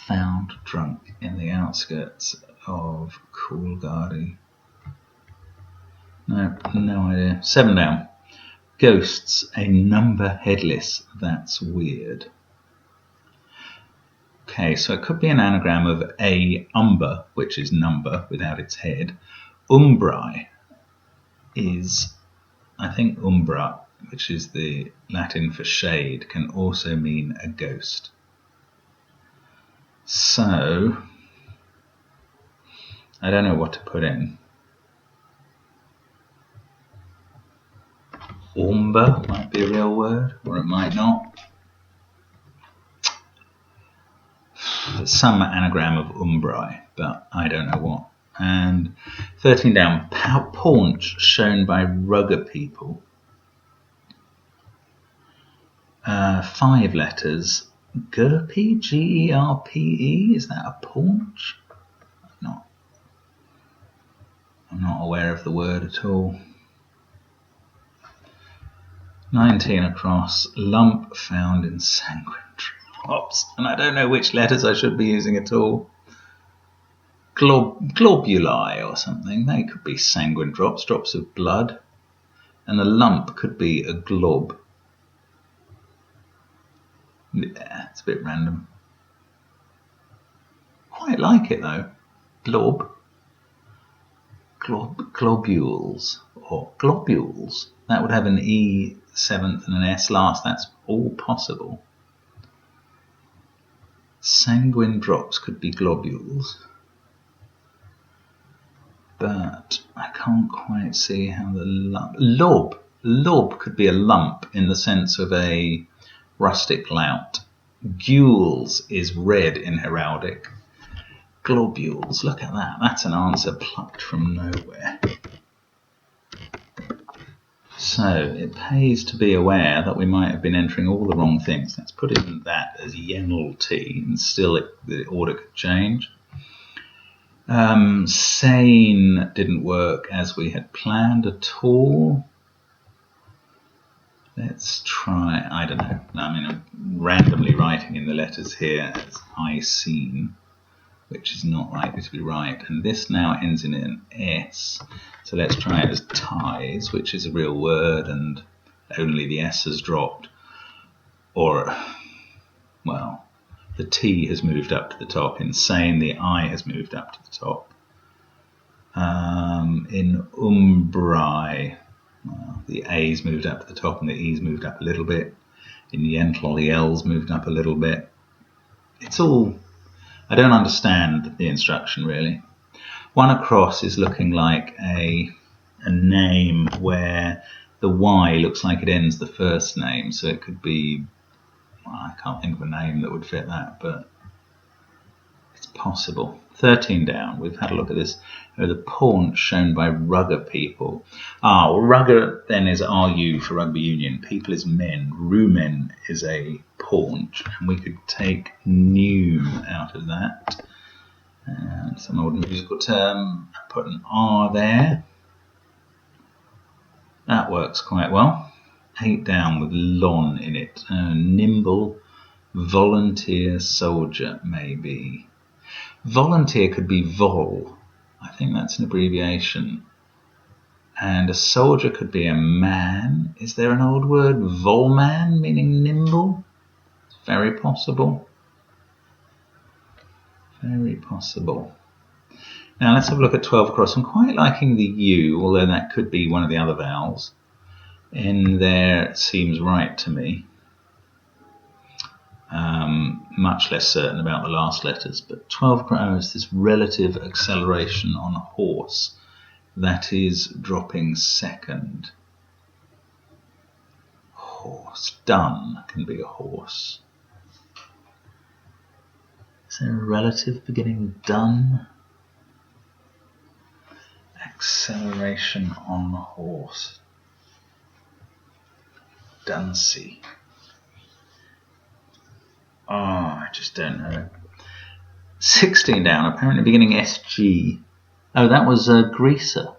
found drunk in the outskirts of Coolgardie. No idea. 7 down. Ghosts, a number headless. That's weird. Okay, so it could be an anagram of a umber, which is number without its head. Umbrae is, I think umbra, which is the Latin for shade, can also mean a ghost. So, I don't know what to put in. Umber might be a real word, or it might not. Some anagram of umbrae, but I don't know what. And 13 down, paunch shown by rugger people. 5 letters, Gerpe, Gerpe, is that a paunch? I'm not aware of the word at all. 19 across, lump found in sanguine drops. And I don't know which letters I should be using at all. Globuli or something. They could be sanguine drops, drops of blood. And a lump could be a glob. Yeah, it's a bit random. Quite like it though. Glob. Globules. Or globules. That would have an E 7th and an S last. That's all possible. Sanguine drops could be globules. But I can't quite see how the lump. Lob could be a lump in the sense of a rustic lout. Gules is red in heraldic. Globules, look at that. That's an answer plucked from nowhere. So it pays to be aware that we might have been entering all the wrong things. Let's put in that as Yenl-T, and still the order could change. Sane didn't work as we had planned at all. Let's try, I don't know. I'm randomly writing in the letters here as I seen, which is not likely to be right. And this now ends in an S. So let's try it as ties, which is a real word, and only the S has dropped. Or, well, the T has moved up to the top. In sane, the I has moved up to the top. In umbrae, well, the A's moved up to the top and the E's moved up a little bit. In Yentl, the L's moved up a little bit. It's all, I don't understand the instruction really. One across is looking like a name where the Y looks like it ends the first name, so it could be, well, I can't think of a name that would fit that, but it's possible. 13 down. We've had a look at this. The paunch shown by rugger people. Well, rugger then is RU for rugby union. People is men. Rumen is a paunch. And we could take new out of that. And some old musical term. Put an R there. That works quite well. 8 down with lon in it. Nimble, volunteer, soldier, maybe. Volunteer could be vol. I think that's an abbreviation. And a soldier could be a man. Is there an old word, volman, meaning nimble? It's very possible. Very possible. Now let's have a look at 12 across. I'm quite liking the U, although that could be one of the other vowels. In there it seems right to me. Much less certain about the last letters, but 12 across, this relative acceleration on horse. That is dropping second. Horse. Done can be a horse. Is there a relative beginning done? Acceleration on horse. Dunsey. I just don't know. 16 down, apparently beginning SG. Oh, that was greaser.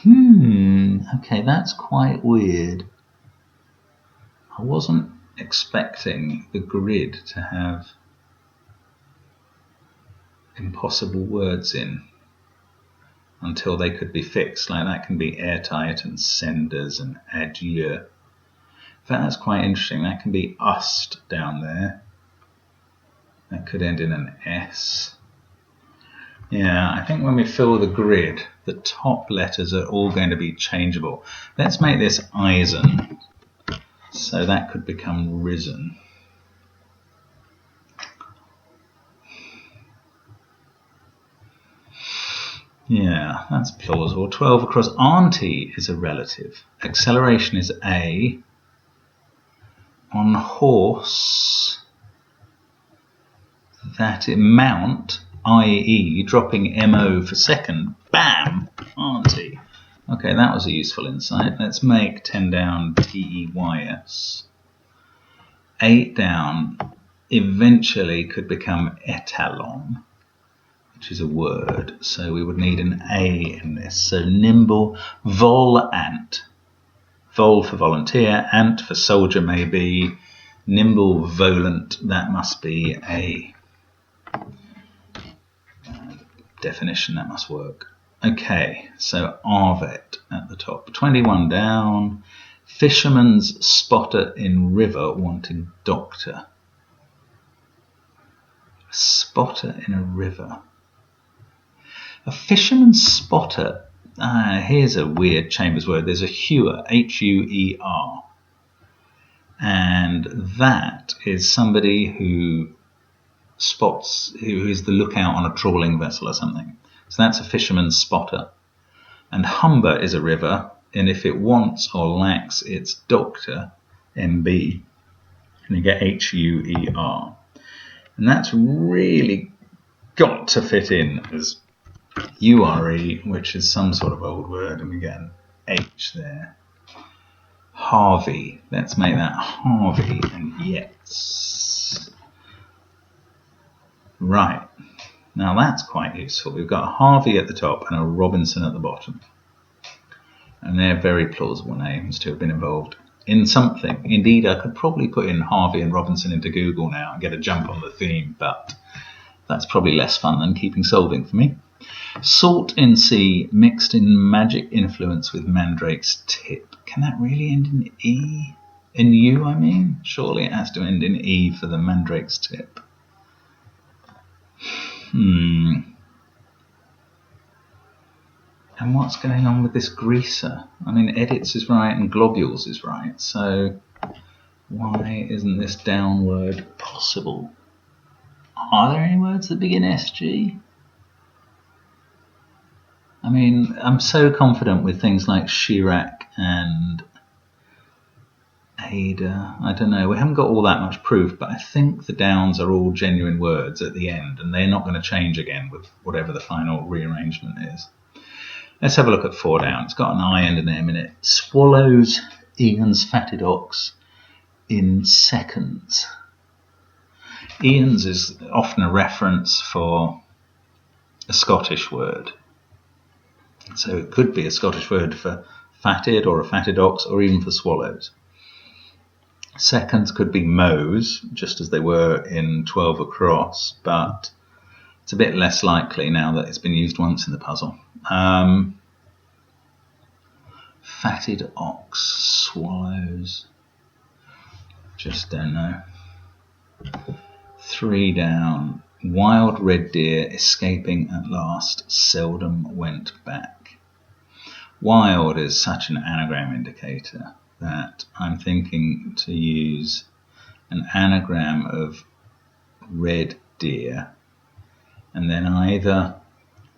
Okay, that's quite weird. I wasn't expecting the grid to have impossible words in until they could be fixed. Like that can be airtight and senders and adieu. That's quite interesting. That can be ust down there. That could end in an S. Yeah, I think when we fill the grid, the top letters are all going to be changeable. Let's make this Eisen. So that could become risen. Yeah, that's plausible. 12 across. Auntie is a relative. Acceleration is A. On horse, that it mount, i.e. dropping MO for second, bam, auntie. Okay, that was a useful insight. Let's make 10 down TEYS. 8 down eventually could become etalon, which is a word, so we would need an A in this. So nimble, volant. Vol for volunteer, ant for soldier maybe, nimble, volant, that must be a definition, that must work. Okay, so Arvet at the top. 21 down, fisherman's spotter in river wanting doctor. Spotter in a river. A fisherman's spotter. Here's a weird Chambers word. There's a hewer, H-U-E-R. And that is somebody who spots, who is the lookout on a trawling vessel or something. So that's a fisherman's spotter. And Humber is a river, and if it wants or lacks its doctor, MB, and you get H-U-E-R. And that's really got to fit in as URE, which is some sort of old word, and we get an H there. Harvey. Let's make that Harvey and yes. Right. Now that's quite useful. We've got a Harvey at the top and a Robinson at the bottom. And they're very plausible names to have been involved in something. Indeed, I could probably put in Harvey and Robinson into Google now and get a jump on the theme, but that's probably less fun than keeping solving for me. Salt in sea, mixed in magic influence with mandrake's tip. Can that really end in E? In U, I mean? Surely it has to end in E for the mandrake's tip. And what's going on with this greaser? I mean, edits is right and globules is right, so why isn't this downward possible? Are there any words that begin SG? I mean, I'm so confident with things like Chirac and Ada, I don't know. We haven't got all that much proof, but I think the downs are all genuine words at the end, and they're not going to change again with whatever the final rearrangement is. Let's have a look at 4 down. It's got an I and an M in it. Swallows Ian's fatted ox in seconds. Ian's is often a reference for a Scottish word. So it could be a Scottish word for fatted or a fatted ox, or even for swallows. Seconds could be mows, just as they were in 12 across, but it's a bit less likely now that it's been used once in the puzzle. Fatted ox, swallows, just don't know. 3 down. Wild red deer escaping at last seldom went back. Wild is such an anagram indicator that I'm thinking to use an anagram of red deer, and then either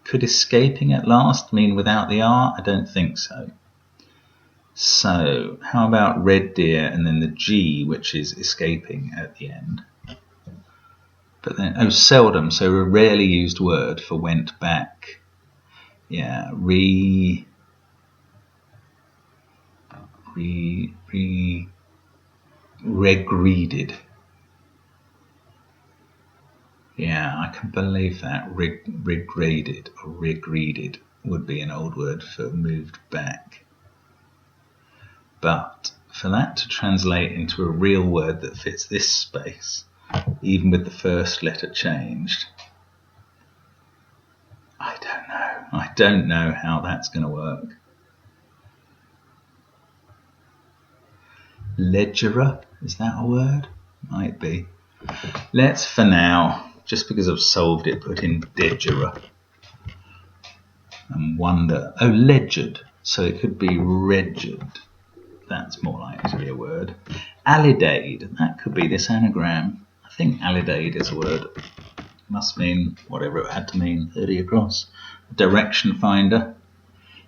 could escaping at last mean without the R? I don't think so. So how about red deer and then the G, which is escaping at the end? But then, oh, seldom, so a rarely used word for went back. Yeah, regreded. Yeah, I can believe that. Regreded or regreded would be an old word for moved back. But for that to translate into a real word that fits this space, even with the first letter changed, I don't know. I don't know how that's going to work. Ledgerer, is that a word? Might be. Let's, for now, just because I've solved it, put in ledgerer. And wonder. Oh, ledgered. So it could be regid. That's more likely to be a word. Alidade. That could be this anagram. I think alidade is a word. Must mean whatever it had to mean. 30 across. Direction finder.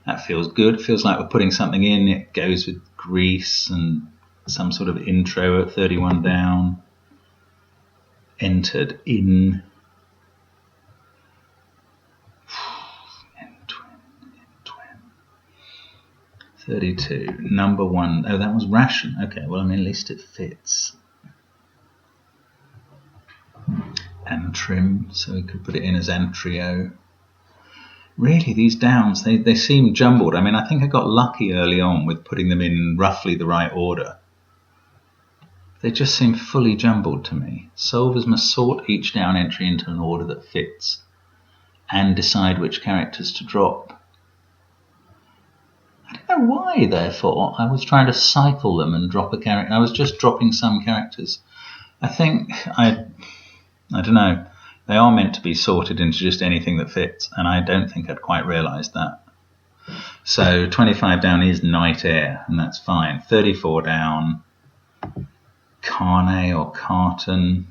That feels good. Feels like we're putting something in. It goes with Greece and some sort of intro at 31 down. Entered in. 32. Number 1. Oh, that was ration. Okay, well, I mean, at least it fits. Antrim, so we could put it in as antrio. Really, these downs, they seem jumbled. I mean, I think I got lucky early on with putting them in roughly the right order. They just seem fully jumbled to me. Solvers must sort each down entry into an order that fits and decide which characters to drop. I don't know why, therefore, I was trying to cycle them and drop a character. I was just dropping some characters. I think, I don't know, they are meant to be sorted into just anything that fits, and I don't think I'd quite realised that. So 25 down is night air, and that's fine. 34 down, carne or carton,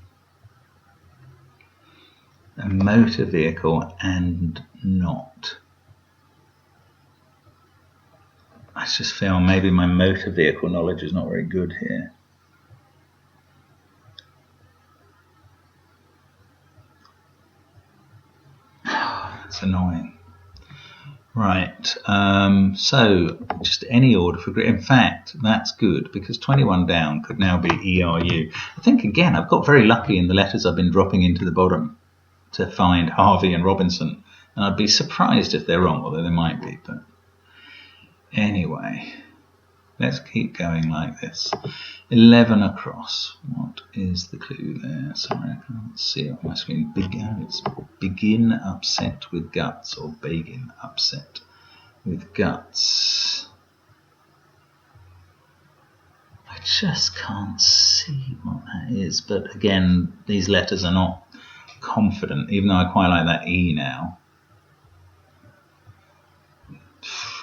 a motor vehicle and not. I just feel maybe my motor vehicle knowledge is not very good here. That's annoying. Right, so just any order for... In fact, that's good, because 21 down could now be ERU. I think, again, I've got very lucky in the letters I've been dropping into the bottom to find Harvey and Robinson. And I'd be surprised if they're wrong, although they might be. But anyway, let's keep going like this. 11 across. What is the clue there? Sorry, I can't see it on my screen. It's begin upset with guts, or begin upset with guts. I just can't see what that is. But again, these letters are not confident, even though I quite like that E now.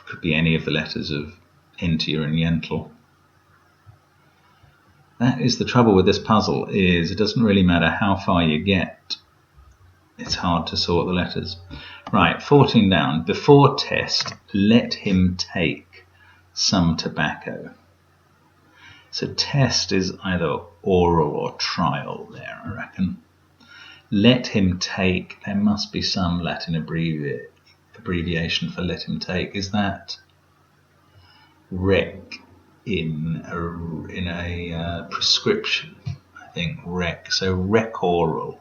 Could be any of the letters of Intia and Yentl. That is the trouble with this puzzle, is it doesn't really matter how far you get. It's hard to sort the letters. Right, 14 down. Before test, let him take some tobacco. So test is either oral or trial there, I reckon. Let him take, there must be some Latin abbreviation for let him take. Is that rec in a prescription? I think rec. So rec oral.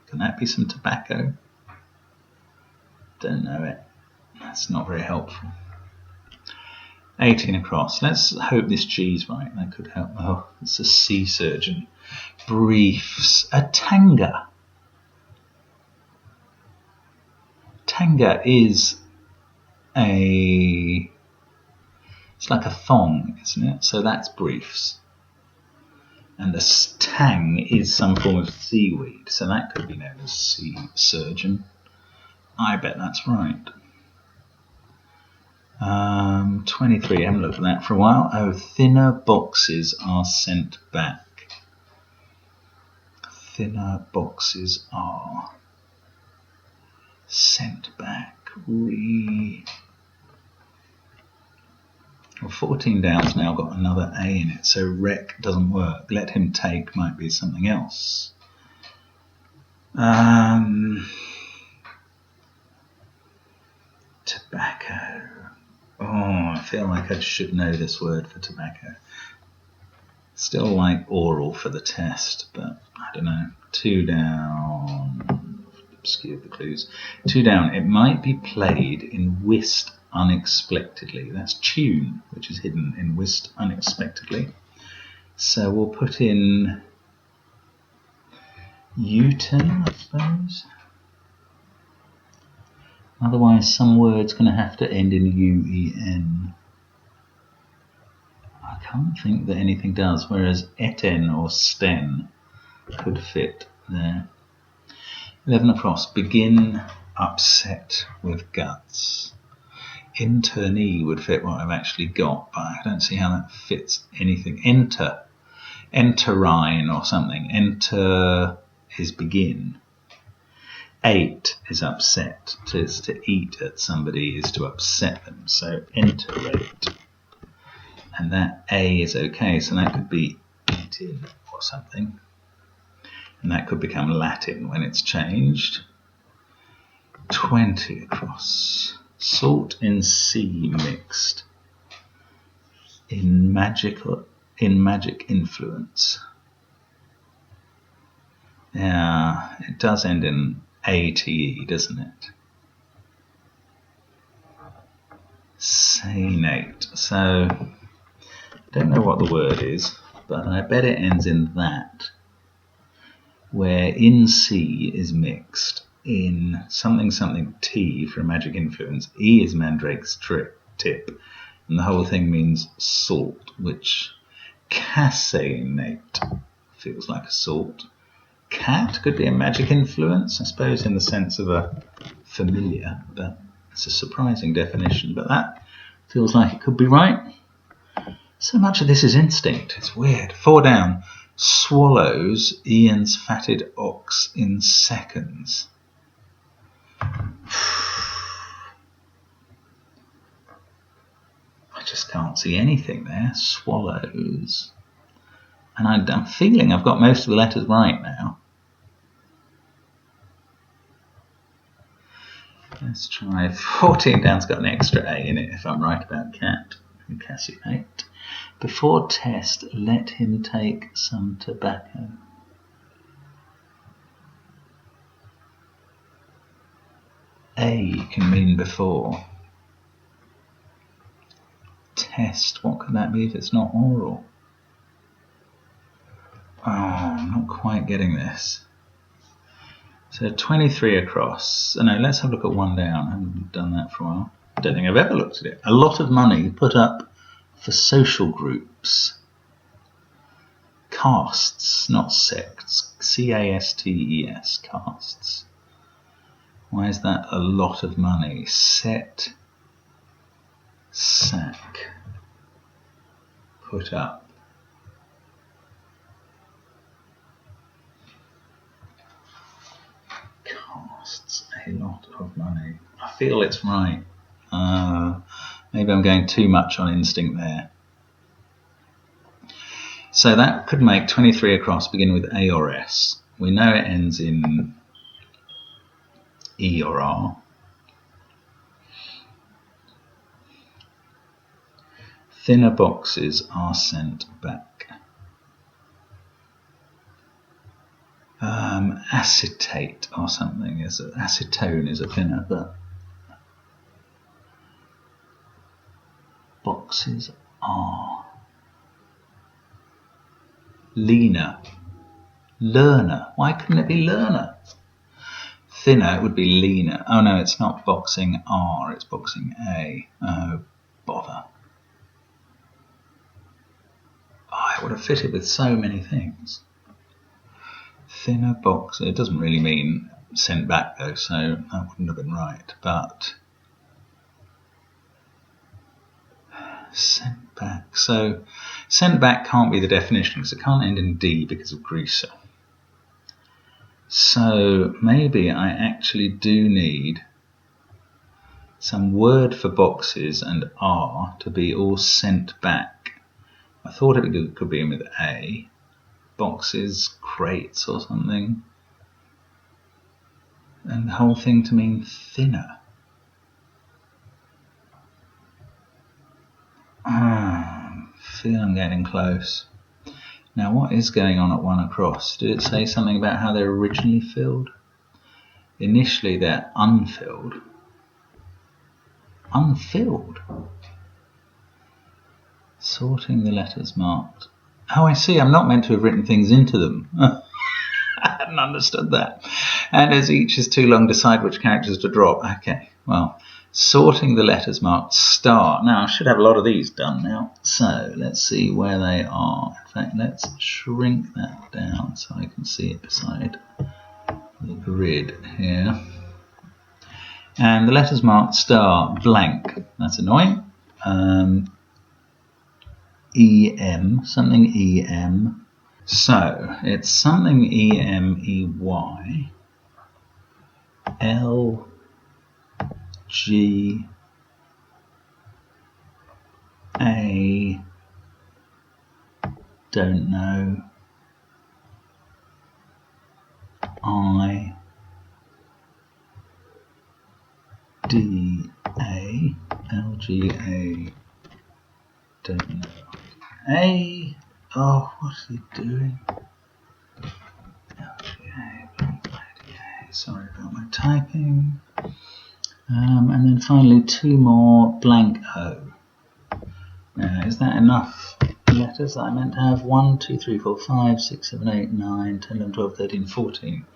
Can that be some tobacco? Don't know it. That's not very helpful. 18 across. Let's hope this G's right. That could help. Oh, it's a C surgeon. Briefs. A tanga. Tanga is it's like a thong, isn't it? So that's briefs. And the tang is some form of seaweed. So that could be known as sea surgeon. I bet that's right. 23, I haven't looked at that for a while. Oh, thinner boxes are sent back. Thinner boxes are sent back. Well, 14 down's now got another A in it, so rec doesn't work. Let him take might be something else. Tobacco. Oh, I feel like I should know this word for tobacco. Still like oral for the test, but I don't know. 2 down. Obscured the clues. 2 down. It might be played in whist unexpectedly. That's tune, which is hidden in whist unexpectedly. So we'll put in Uton, I suppose. Otherwise, some word's going to have to end in U-E-N. I can't think that anything does, whereas eten or sten could fit there. 11 across. Begin upset with guts. Internee would fit what I've actually got, but I don't see how that fits anything. Enterine or something. Enter is begin. 8 is upset. To eat at somebody is to upset them. So enterate. And that A is okay. So that could be eaten or something. And that could become Latin when it's changed. 20 across. Salt in sea mixed. In magic influence. Yeah, it does end in ATE, doesn't it? Sanate. So, don't know what the word is, but I bet it ends in that, where in C is mixed, in something T for magic influence, E is Mandrake's tip, and the whole thing means salt, which caseinate feels like a salt. Cat could be a magic influence, I suppose, in the sense of a familiar, but it's a surprising definition, but that feels like it could be right. So much of this is instinct, it's weird. 4 down. Swallows Ian's fatted ox in seconds. I just can't see anything there. Swallows. And I'm feeling I've got most of the letters right now. Let's try 14 down's got an extra A in it if I'm right about cat. Cassinate. Before test, let him take some tobacco. A can mean before. Test, what could that be if it's not oral? Oh, I'm not quite getting this. So 23 across. No, let's have a look at 1 down. I haven't done that for a while. I don't think I've ever looked at it. A lot of money put up for social groups. Castes, not sects. C-A-S-T-E-S, castes. Why is that a lot of money? Set, sack, put up. Costs a lot of money. I feel it's right. Maybe I'm going too much on instinct there. So that could make 23 across beginning with A or S. We know it ends in E or R. Thinner boxes are sent back. Acetate or something is acetone is a thinner, but boxes are leaner. Learner. Why couldn't it be learner? Thinner, it would be leaner. Oh no, it's not boxing R, it's boxing A. Oh, bother. Oh, it would have fitted with so many things. Thinner box, it doesn't really mean sent back though, so that wouldn't have been right, but sent back. So sent back can't be the definition because it can't end in D because of greaser. So maybe I actually do need some word for boxes and R to be all sent back. I thought it could be with A. Boxes, crates or something. And the whole thing to mean thinner. Feel I'm getting close. Now what is going on at 1 across? Did it say something about how they're originally filled? Initially they're unfilled. Unfilled? Sorting the letters marked. Oh, I see, I'm not meant to have written things into them. I hadn't understood that. And as each is too long, decide which characters to drop. Okay, well, sorting the letters marked star. Now, I should have a lot of these done now. So, let's see where they are. In fact, let's shrink that down so I can see it beside the grid here. And the letters marked star blank. That's annoying. EM, something EM. So it's something EMEY. LGA. Don't know. IDA. LGA. Don't know. A. Oh, what's he doing? LGA. Sorry about my typing. And then finally 2 more blank O. Now, is that enough letters that I meant to have? 1, 2, 3, 4, 5, 6, 7, 8, 9, 10, 11, 12, 13, 14.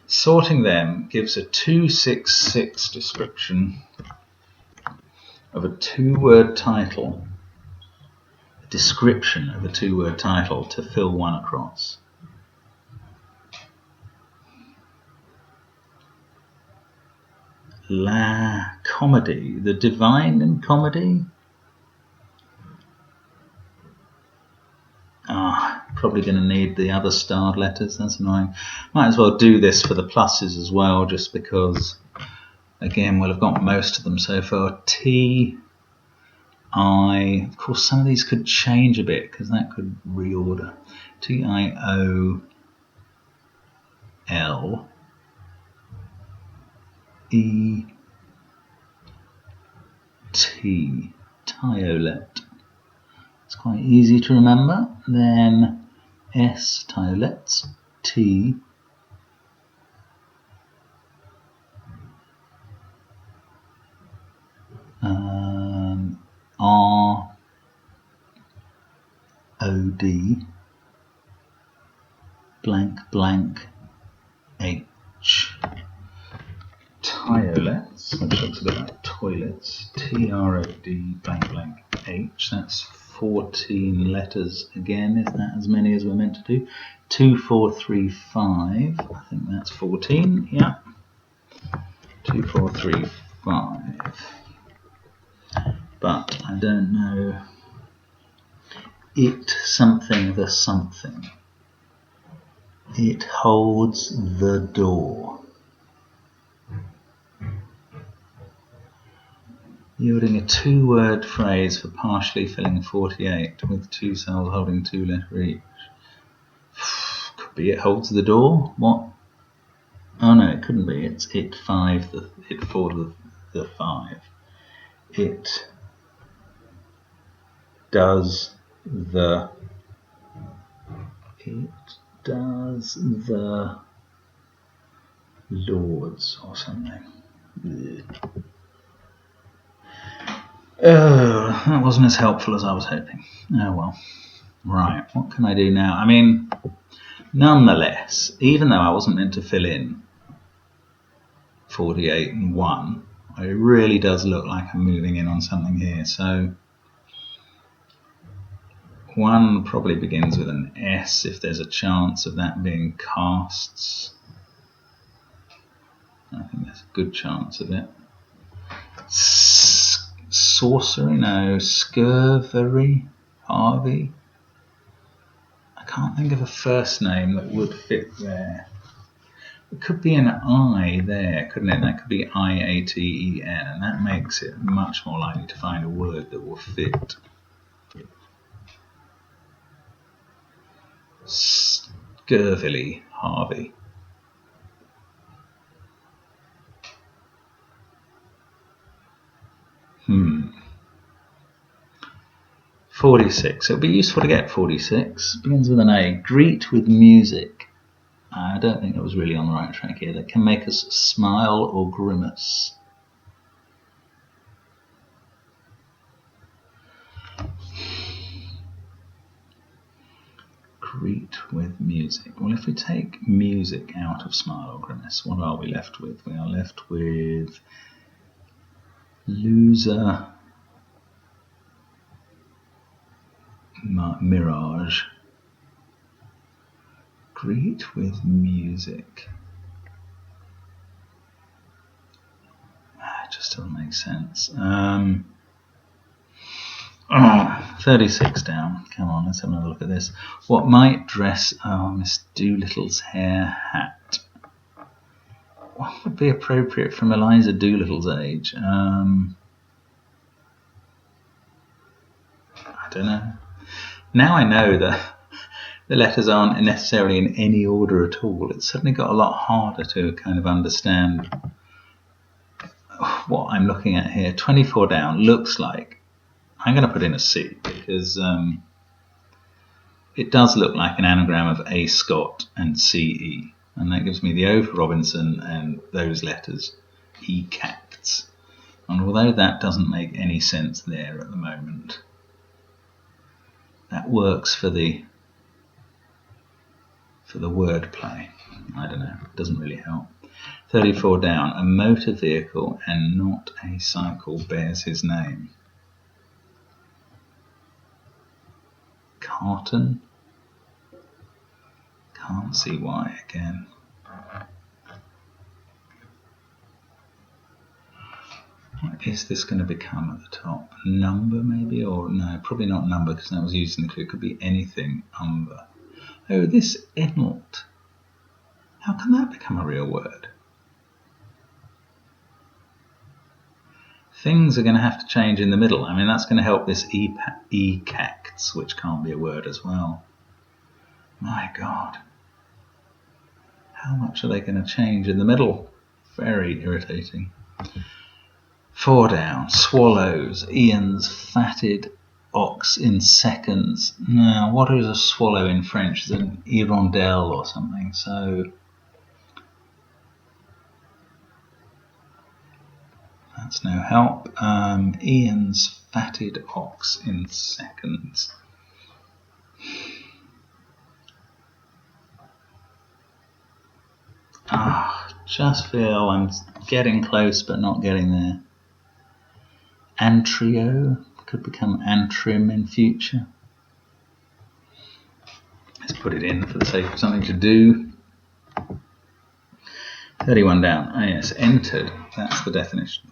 Sorting them gives a 266 description of a 2-word title. A description of a 2-word title to fill 1 across. La Comedy, the Divine in Comedy. Probably going to need the other starred letters, that's annoying. Might as well do this for the pluses as well, just because, again, we'll have got most of them so far. T, I, of course some of these could change a bit, because that could reorder. T-I-O, L, E, T, Tiolet. It's quite easy to remember. Then S, Tiolets, T, R, O, D, blank, blank, H. Tiolets, which looks a bit like toilets, T-R-O-D, blank, blank, H. That's 14 letters again. Is that as many as we're meant to do? 2, 4, 3, 5. I think that's 14. Yeah. 2, 4, 3, 5. But I don't know. It something the something. It holds the door. yielding a 2-word phrase for partially filling 48 with 2 cells holding 2 letters each. Could be it holds the door. What? Oh no, it couldn't be. It's it 5, it 4 the 5. It does the Lords or something. Oh, that wasn't as helpful as I was hoping. Oh well. Right, what can I do now? I mean, nonetheless, even though I wasn't meant to fill in 48 and 1, it really does look like I'm moving in on something here. So 1 probably begins with an S if there's a chance of that being casts. I think there's a good chance of it. Sorcery? No. Scurvery? Harvey? I can't think of a first name that would fit there. It could be an I there, couldn't it? That could be I-A-T-E-N, and that makes it much more likely to find a word that will fit. Scurvily Harvey. 46. It would be useful to get 46. Begins with an A. Greet with music. I don't think I was really on the right track here. That can make us smile or grimace. Greet with music. Well, if we take music out of smile or grimace, what are we left with? We are left with loser, mirage. Greet with music. It just doesn't make sense. 36 down. Come on, let's have another look at this. What might dress Miss Doolittle's hair hat? What would be appropriate from Eliza Doolittle's age? I don't know. Now I know that the letters aren't necessarily in any order at all. It's suddenly got a lot harder to kind of understand what I'm looking at here. 24 down looks like, I'm going to put in a C because it does look like an anagram of A. Scott and C.E. And that gives me the O for Robinson and those letters, E. Cacts. And although that doesn't make any sense there at the moment, that works for the wordplay. I don't know, it doesn't really help. 34 down, a motor vehicle and not a cycle bears his name. Carton? Can't see why again. What is this going to become at the top? Number maybe? Or no, probably not number because that was used in the clue. It could be anything. Umber. Oh, this Enelt. How can that become a real word? Things are going to have to change in the middle. I mean, that's going to help this E-cacts, which can't be a word as well. My God. How much are they going to change in the middle? Very irritating. 4 down. Swallows. Ian's fatted ox in seconds. Now, what is a swallow in French? It's an hirondelle or something. So that's no help. Ian's fatted ox in seconds. Just feel I'm getting close but not getting there. Antrio could become antrim in future. Let's put it in for the sake of something to do. 31 down. Ah yes, entered. That's the definition.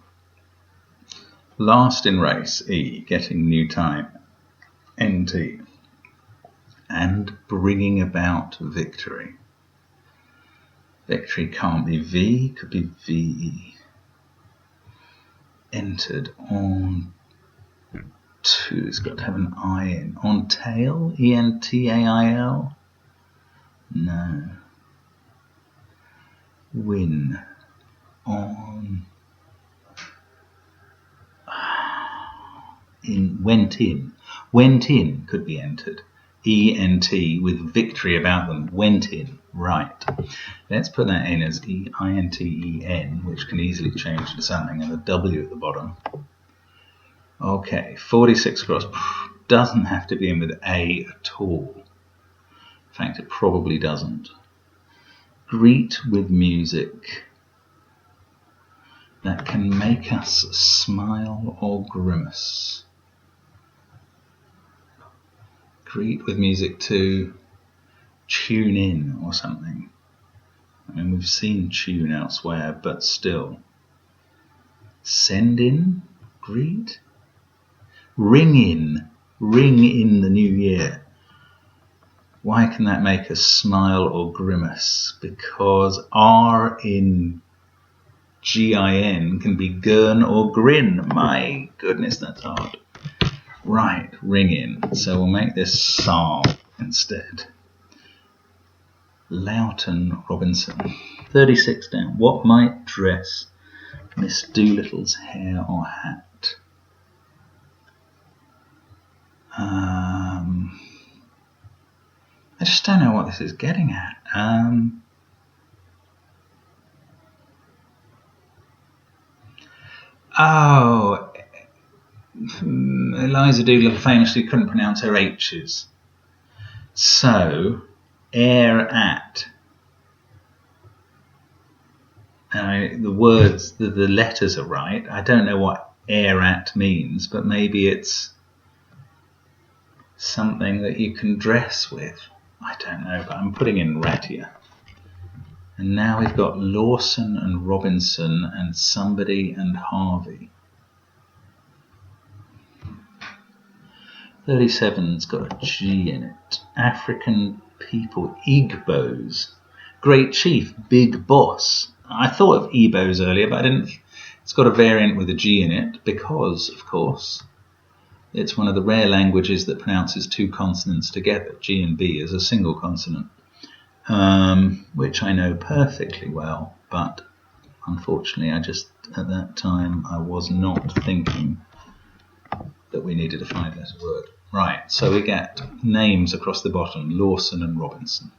Last in race, E, getting new time, NT, and bringing about victory. Victory can't be V, could be VE. entered on two. It's got to have an I in. On tail? E-N-T-A-I-L? No. Win. On. Went in. Went in could be entered. E-N-T with victory about them. Went in. Right. Let's put that in as E-I-N-T-E-N, which can easily change to something, and a W at the bottom. Okay, 46 across. Doesn't have to be in with A at all. In fact, it probably doesn't. Greet with music that can make us smile or grimace. Greet with music to tune in or something. I mean, we've seen tune elsewhere, but still. Send in, greet, ring in the new year. Why can that make us smile or grimace? Because R in G-I-N can be gurn or grin. My goodness, that's hard. Right, ring in. So we'll make this psalm instead. Loughton Robinson. 36 down. What might dress Miss Doolittle's hair or hat? I just don't know what this is getting at. Eliza Doolittle famously couldn't pronounce her H's. So, air at. The words, the letters are right. I don't know what air at means, but maybe it's something that you can dress with. I don't know, but I'm putting in rat here. And now we've got Lawson and Robinson and somebody and Harvey. 37's got a G in it. African people, Igbos. Great chief, big boss. I thought of Igbos earlier, but I didn't. It's got a variant with a G in it because, of course, it's one of the rare languages that pronounces two consonants together. G and B is a single consonant, which I know perfectly well, but unfortunately at that time I was not thinking that we needed a 5-letter word. Right, so we get names across the bottom, Lawson and Robinson.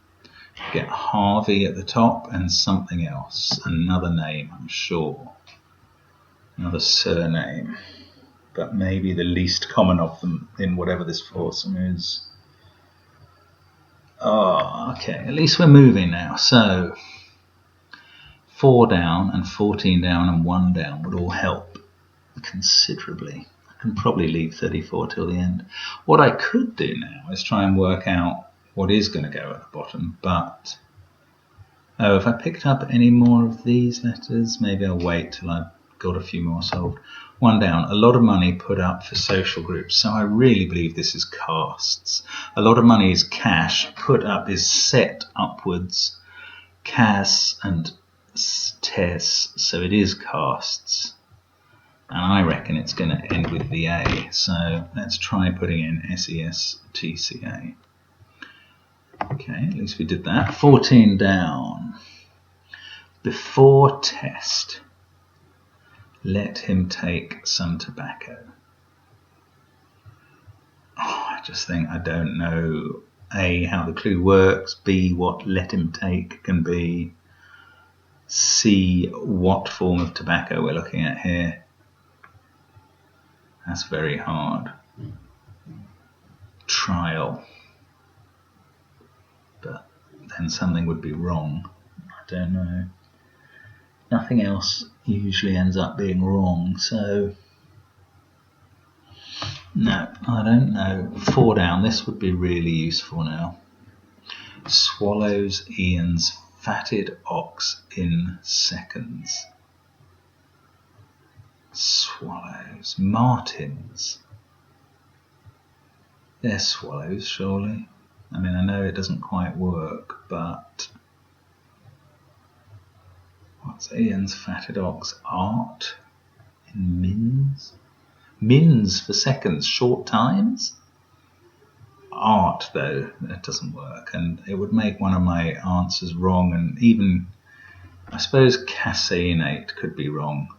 We get Harvey at the top and something else, another name, I'm sure. Another surname, but maybe the least common of them in whatever this foursome is. Oh, okay, at least we're moving now. So 4 down and 14 down and 1 down would all help considerably. I can probably leave 34 till the end. What I could do now is try and work out what is going to go at the bottom, but if I picked up any more of these letters, maybe I'll wait till I've got a few more solved. 1 down, a lot of money put up for social groups, so I really believe this is castes. A lot of money is cash, put up is set upwards, cas and tes, so it is castes. And I reckon it's going to end with the A, so let's try putting in S-E-S-T-C-A. Okay, at least we did that. 14 down. Before test, let him take some tobacco. I just think I don't know, A, how the clue works, B, what let him take can be, C, what form of tobacco we're looking at here. That's very hard. Trial. But then something would be wrong. I don't know. Nothing else usually ends up being wrong, so no, I don't know. 4 down, this would be really useful now. Swallows Ian's fatted ox in seconds. Swallows. Martins. They're swallows, surely. I mean, I know it doesn't quite work, but what's Ian's fatted ox? Art in mins. Mins for seconds, short times. Art, though, that doesn't work, and it would make one of my answers wrong, and even, I suppose, casseinate could be wrong.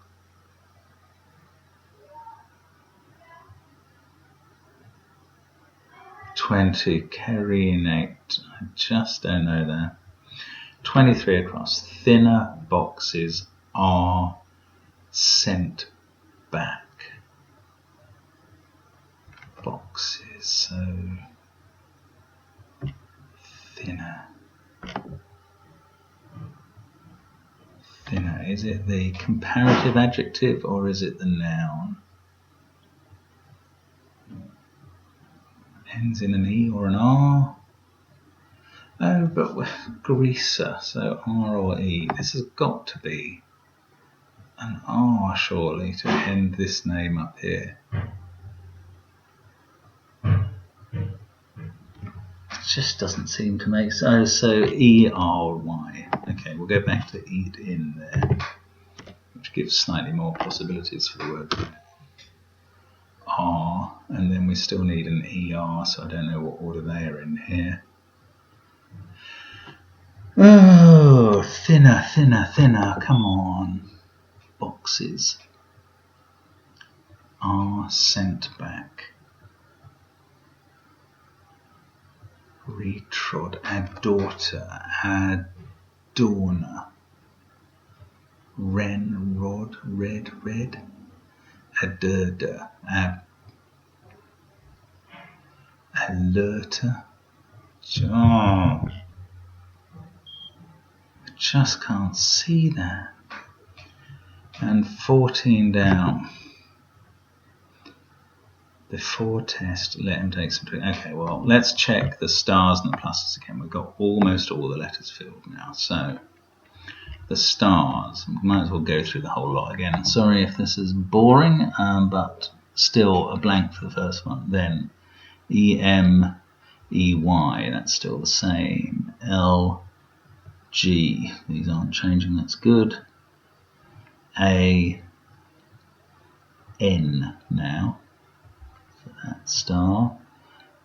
Carinate, I just don't know that. 23 across. Thinner boxes are sent back. Boxes, so thinner. Thinner, is it the comparative adjective or is it the noun? Ends in an E or an R. Oh, but we're greaser, so R or E. This has got to be an R, surely, to end this name up here. It just doesn't seem to make sense. So E-R-Y. Okay, we'll go back to eat in there, which gives slightly more possibilities for the word R, and then we still need an ER, so I don't know what order they are in here. Oh, thinner, thinner, thinner, come on. Boxes are sent back. Retrod, adorter, adorner. Ren, rod, red, red. Adurder, alerter. Oh, I just can't see that. And 14 down. Before test, let him take some drink. Okay, well, let's check the stars and the pluses again. We've got almost all the letters filled now. So, the stars, might as well go through the whole lot again. Sorry if this is boring, but still a blank for the first one. Then E-M-E-Y, that's still the same. L-G, these aren't changing, that's good. A-N now. That star,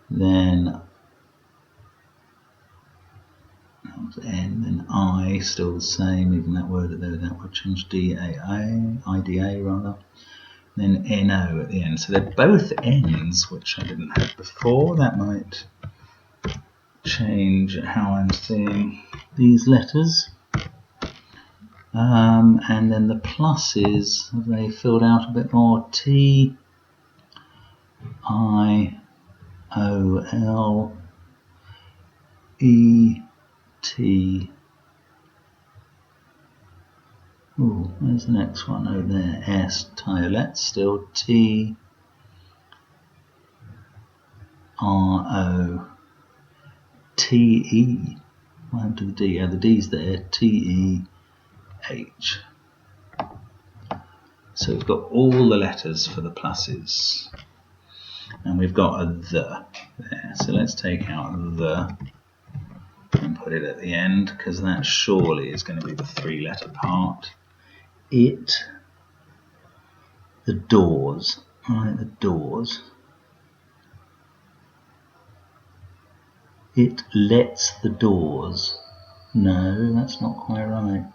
then N, then I, still the same, even that word changed, D-A-A, I-D-A rather, then N-O at the end, so they're both N's, which I didn't have before. That might change how I'm seeing these letters. And then the pluses, have they filled out a bit more? T, I-O-L, E-T. Ooh, where's the next one? Oh, there. S, Tiolet, still T, R-O, T-E. What happened to the D? Oh, the D's there. T-E-H. So we've got all the letters for the pluses. And we've got a the there. So let's take out the and put it at the end, because that surely is going to be the three-letter part. It, the doors, right, the doors. It lets the doors. No, that's not quite right.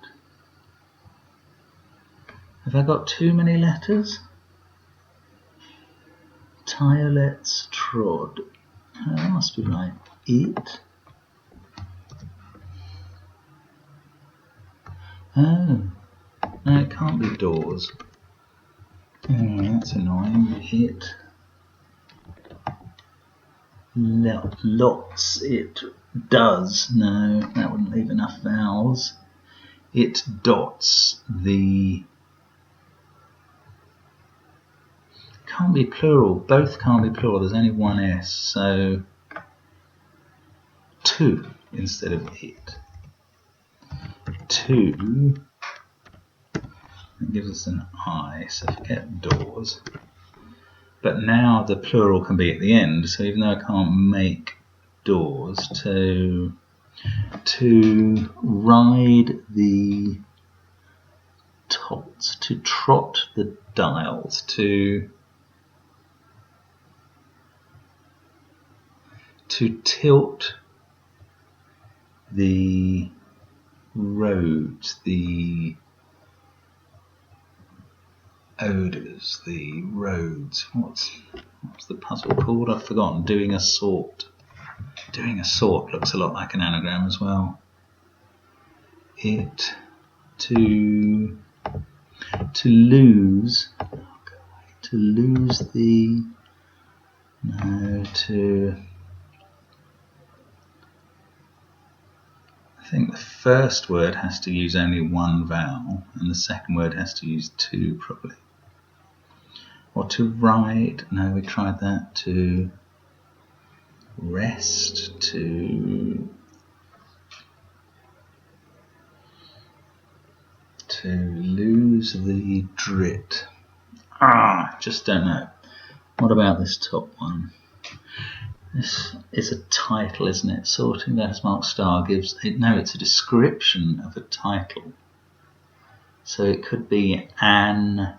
Have I got too many letters? Tiolets trod. Oh, that must be right. It. Oh. No, it can't be doors. Oh, that's annoying. It. Lots. It does. No, that wouldn't leave enough vowels. It dots the. Can't be plural. Both can't be plural. There's only one S. So, two instead of it. Two. It gives us an I. So forget doors. But now the plural can be at the end. So even though I can't make doors, to ride the tots, to trot the dials, to tilt the roads, the odours, the roads. What's the puzzle called? I've forgotten. Doing a sort. Doing a sort looks a lot like an anagram as well. It, to lose the, no, to, I think the first word has to use only one vowel and the second word has to use two probably. Or to ride, no, we tried that. To rest, to lose the drit. Just don't know. What about this top one? This is a title, isn't it? Sorting letters marked star gives it. No, it's a description of a title. So it could be an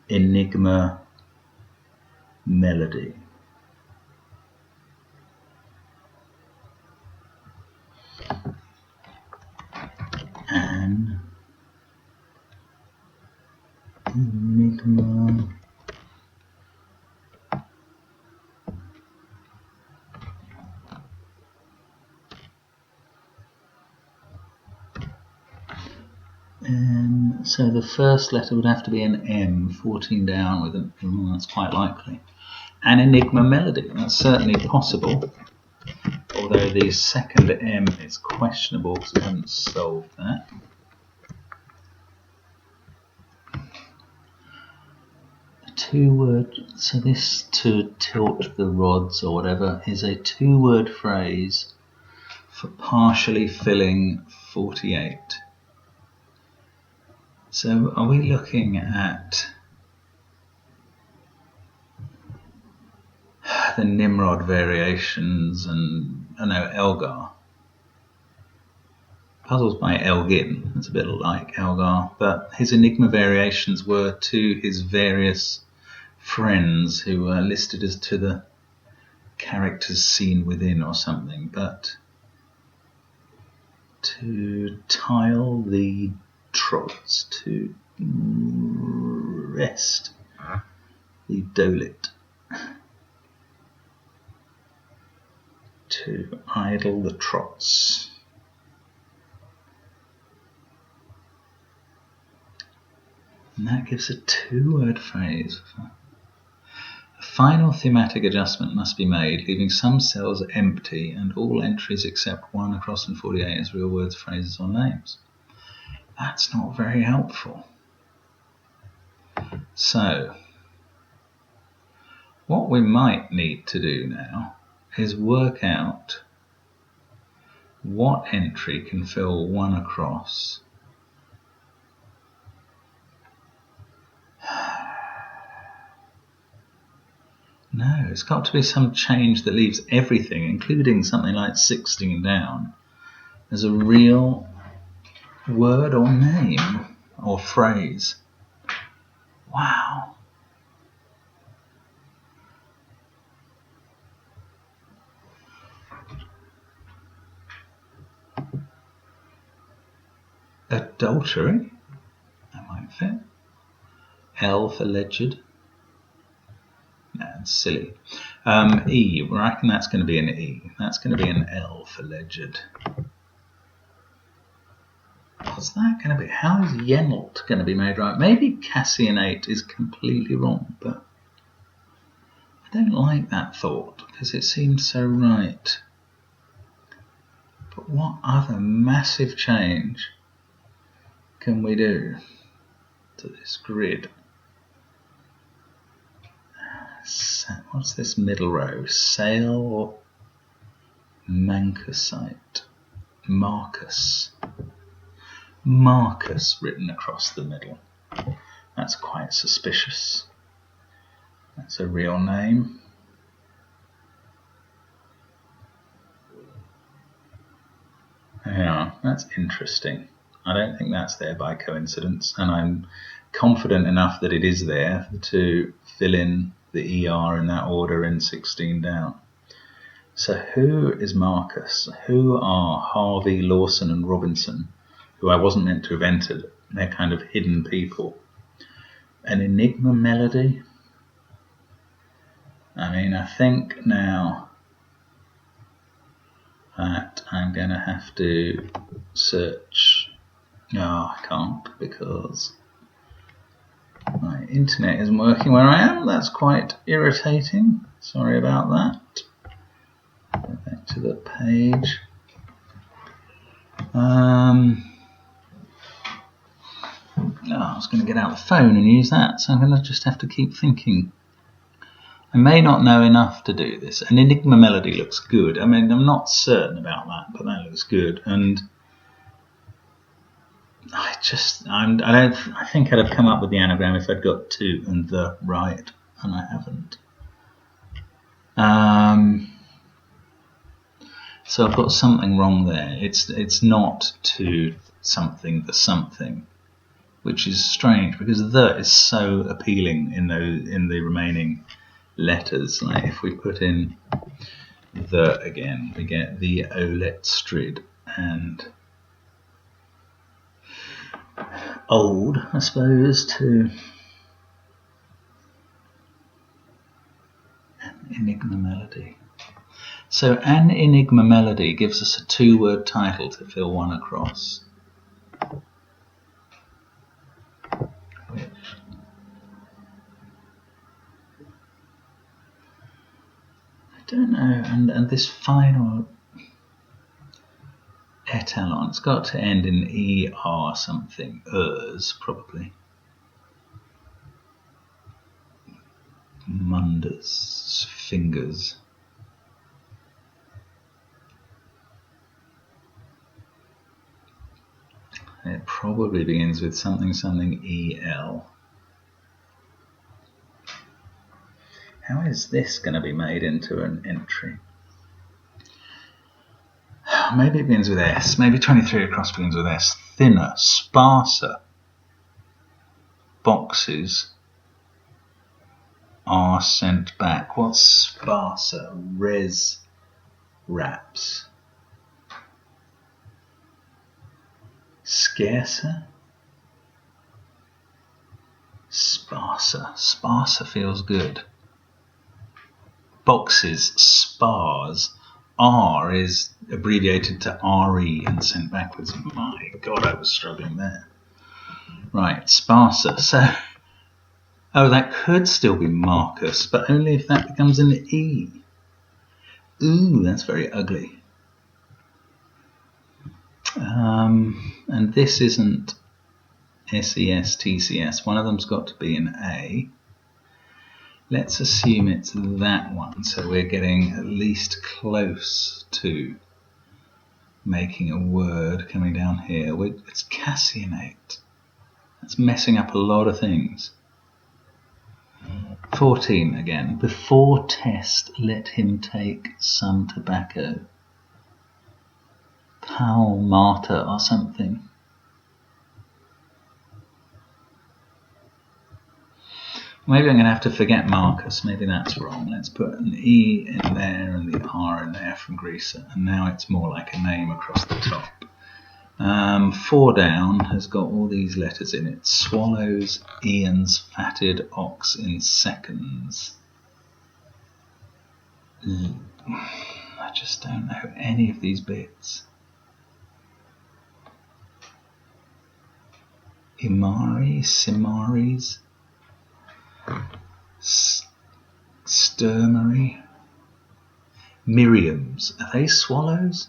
enigma melody. An enigma so the first letter would have to be an M, 14 down with an that's quite likely. An enigma melody, that's certainly possible. Although the second M is questionable because we haven't solved that. A two-word, so this to tilt the rods or whatever is a two-word phrase for partially filling 48. So are we looking at the Nimrod variations and, Elgar? Puzzles by Elgin, it's a bit like Elgar, but his enigma variations were to his various friends who were listed as to the characters seen within or something, but to tile the trots, to rest the dolet, to idle the trots. And that gives a two-word phrase. A final thematic adjustment must be made, leaving some cells empty and all entries except one across in 48 as real words, phrases or names. That's not very helpful. So, what we might need to do now is work out what entry can fill one across No, it's got to be some change that leaves everything, including something like 16 down, as a real word or name or phrase. Wow. Adultery, that might fit. L for legend. No, it's silly. E, I reckon that's going to be an E. That's going to be an L for legend. What's that going to be? How is Yenalt going to be made right? Maybe Cassionate is completely wrong, but I don't like that thought because it seems so right. But what other massive change can we do to this grid? What's this middle row? Sail or Mancusite? Marcus. Marcus written across the middle. That's quite suspicious. That's a real name. Yeah, that's interesting. I don't think that's there by coincidence, and I'm confident enough that it is there to fill in the ER in that order in 16 down. So who is Marcus? Who are Harvey, Lawson and Robinson, who I wasn't meant to have entered? They're kind of hidden people. An enigma melody? I mean, I think now that I'm going to have to search. No, I can't because my internet isn't working where I am. That's quite irritating. Sorry about that. Go back to the page. I was going to get out the phone and use that, so I'm going to just have to keep thinking. I may not know enough to do this. An enigma melody looks good. I mean, I'm not certain about that, but that looks good. And I think I'd have come up with the anagram if I'd got to and the right, and I haven't. So I've got something wrong there. It's not to something the something, which is strange because the is so appealing in the remaining letters. Like if we put in the again, we get the Olet Strid and old, I suppose, to an enigma melody. So an enigma melody gives us a 2-word title to fill one across. Which I don't know, and this final etalon, it's got to end in ER something, probably. Mundus, fingers. It probably begins with something EL. How is this going to be made into an entry? Maybe it begins with S. Maybe 23 across begins with S. Thinner, sparser. Boxes are sent back. What's sparser? Res wraps. Scarcer? Sparser. Sparser feels good. Boxes, spars. R is abbreviated to RE and sent backwards. My God, I was struggling there. Right, sparser. So, that could still be Marcus, but only if that becomes an E. Ooh, that's very ugly. And this isn't SES, TCS. One of them's got to be an A. Let's assume it's that one, so we're getting at least close to making a word coming down here. It's cassionate. That's messing up a lot of things. 14 again. Before test, let him take some tobacco. Pal martyr or something. Maybe I'm going to have to forget Marcus. Maybe that's wrong. Let's put an E in there and the R in there from Greaser. And now it's more like a name across the top. 4 down has got all these letters in it. Swallows Ian's fatted ox in seconds. I just don't know any of these bits. Imari, Simaris, Sturmery, Miriams. Are they swallows?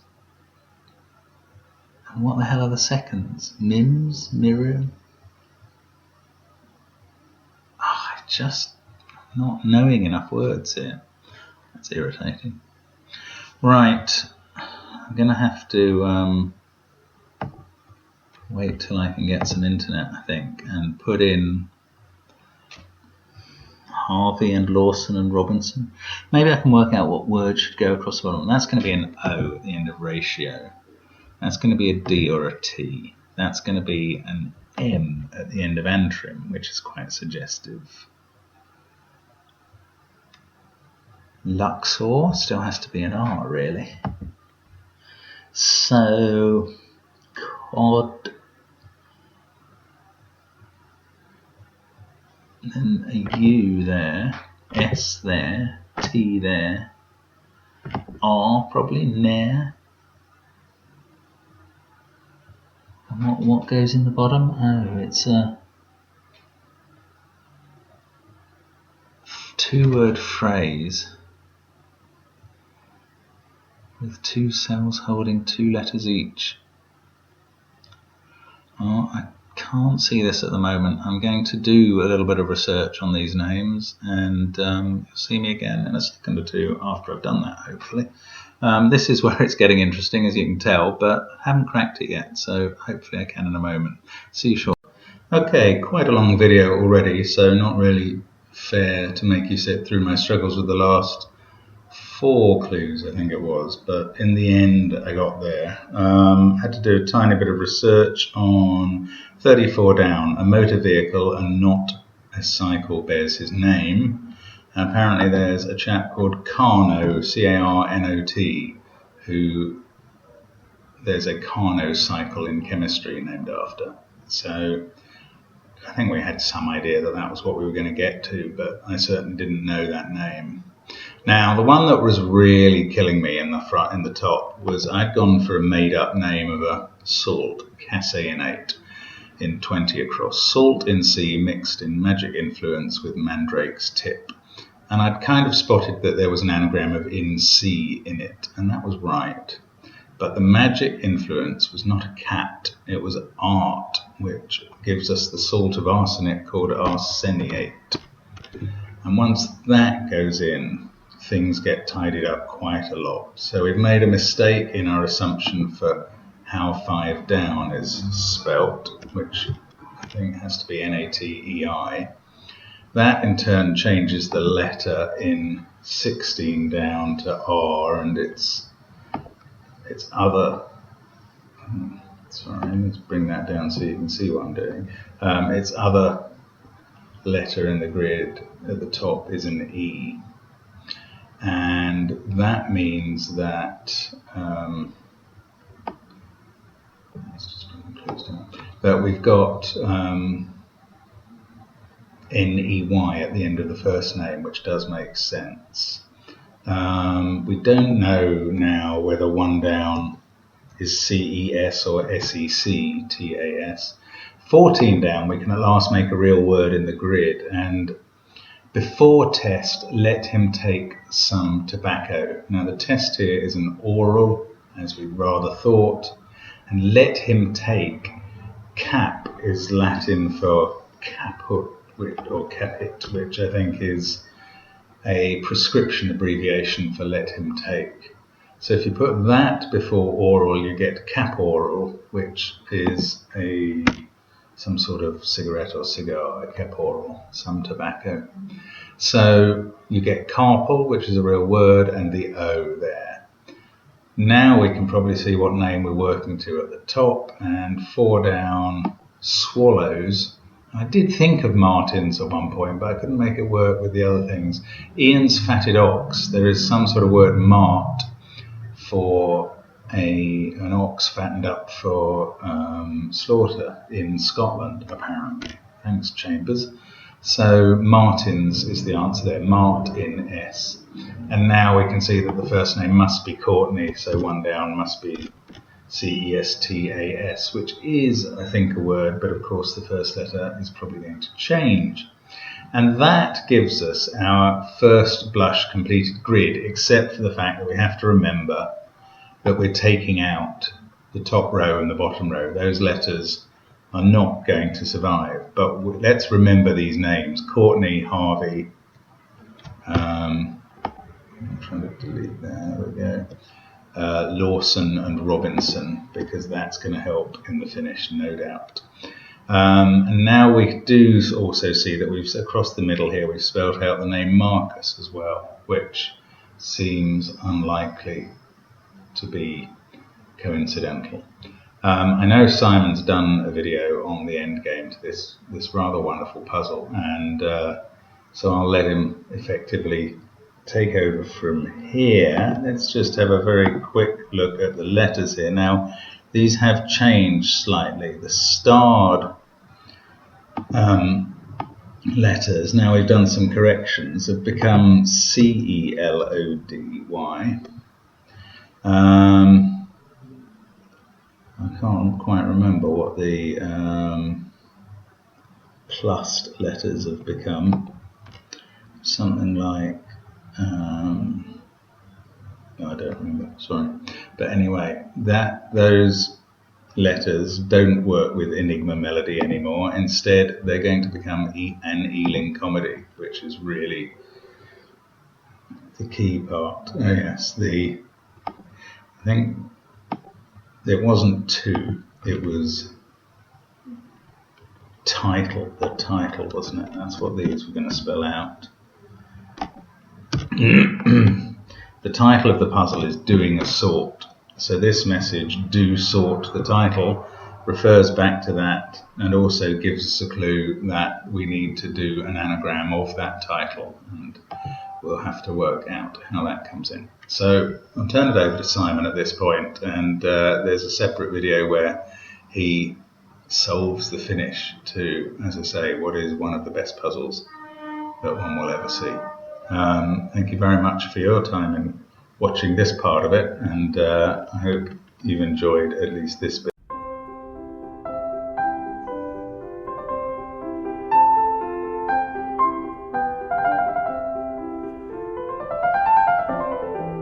And what the hell are the seconds? Mims, Miriam? I just not knowing enough words here. That's irritating. Right, I'm going to have to wait till I can get some internet, I think, and put in Harvey and Lawson and Robinson. Maybe I can work out what word should go across the bottom. That's going to be an O at the end of ratio. That's going to be a D or a T. that's going to be an M at the end of Antrim, which is quite suggestive. Luxor still has to be an R, really. So, cod, then a U there, S there, T there, R probably, Nair. And what goes in the bottom? Oh, it's a two-word phrase with two cells holding two letters each. Oh, I can't see this at the moment. I'm going to do a little bit of research on these names, and you'll see me again in a second or two after I've done that, hopefully. This is where it's getting interesting, as you can tell, but I haven't cracked it yet, so hopefully I can in a moment. See you shortly. Okay, quite a long video already, so not really fair to make you sit through my struggles with the last 4 clues, I think it was, but in the end I got there. Had to do a tiny bit of research on 34 down, a motor vehicle and not a cycle bears his name. Apparently there's a chap called Carnot, C-A-R-N-O-T, who there's a Carnot cycle in chemistry named after. So I think we had some idea that that was what we were going to get to, but I certainly didn't know that name. Now, the one that was really killing me in the top was I'd gone for a made-up name of a salt, caseinate, in 20 across. Salt in C mixed in magic influence with mandrake's tip. And I'd kind of spotted that there was an anagram of in C in it, and that was right. But the magic influence was not a cat, it was art, which gives us the salt of arsenic called arseniate. And once that goes in, things get tidied up quite a lot. So we've made a mistake in our assumption for how 5 down is spelt, which I think has to be N-A-T-E-I. That in turn changes the letter in 16 down to R, and it's other. Sorry, let's bring that down so you can see what I'm doing. Its other letter in the grid at the top is an E. And that means that that we've got N-E-Y at the end of the first name, which does make sense. We don't know now whether 1 down is C-E-S or S-E-C-T-A-S. 14 down, we can at last make a real word in the grid, and before test, let him take some tobacco. Now the test here is an oral, as we rather thought, and let him take, cap is Latin for caput, or capit, which I think is a prescription abbreviation for let him take. So if you put that before oral, you get caporal, which is some sort of cigarette or cigar, caporal, some tobacco. So you get carpal, which is a real word, and the O there. Now we can probably see what name we're working to at the top, and 4 down, swallows. I did think of Martins at one point, but I couldn't make it work with the other things. Ian's fatted ox, there is some sort of word mart for an ox fattened up for slaughter in Scotland, apparently. Thanks, Chambers. So Martins is the answer there, Mart in S. And now we can see that the first name must be Courtney, so 1 down must be C-E-S-T-A-S, which is, I think, a word, but of course the first letter is probably going to change. And that gives us our first blush completed grid, except for the fact that we have to remember that we're taking out the top row and the bottom row. Those letters are not going to survive, but let's remember these names: Courtney, Harvey, I'm trying to delete that, there we go, Lawson and Robinson, because that's going to help in the finish, no doubt. And now we do also see that we've, across the middle here, we've spelled out the name Marcus as well, which seems unlikely to be coincidental. I know Simon's done a video on the end game to this rather wonderful puzzle, and so I'll let him effectively take over from here. Let's just have a very quick look at the letters here. Now, these have changed slightly. The starred letters, now we've done some corrections, have become CELODY. I can't quite remember what the plussed letters have become. Something like, no, I don't remember, sorry. But anyway, those letters don't work with Enigma Melody anymore. Instead, they're going to become an Ealing comedy, which is really the key part. Oh yes, I think it wasn't two, it was title, the title, wasn't it? That's what these were going to spell out. The title of the puzzle is doing a sort. So this message, do sort the title, refers back to that and also gives us a clue that we need to do an anagram of that title, and we'll have to work out how that comes in. So I'll turn it over to Simon at this point, and there's a separate video where he solves the finish to, as I say, what is one of the best puzzles that one will ever see. Thank you very much for your time in watching this part of it, and I hope you've enjoyed at least this bit.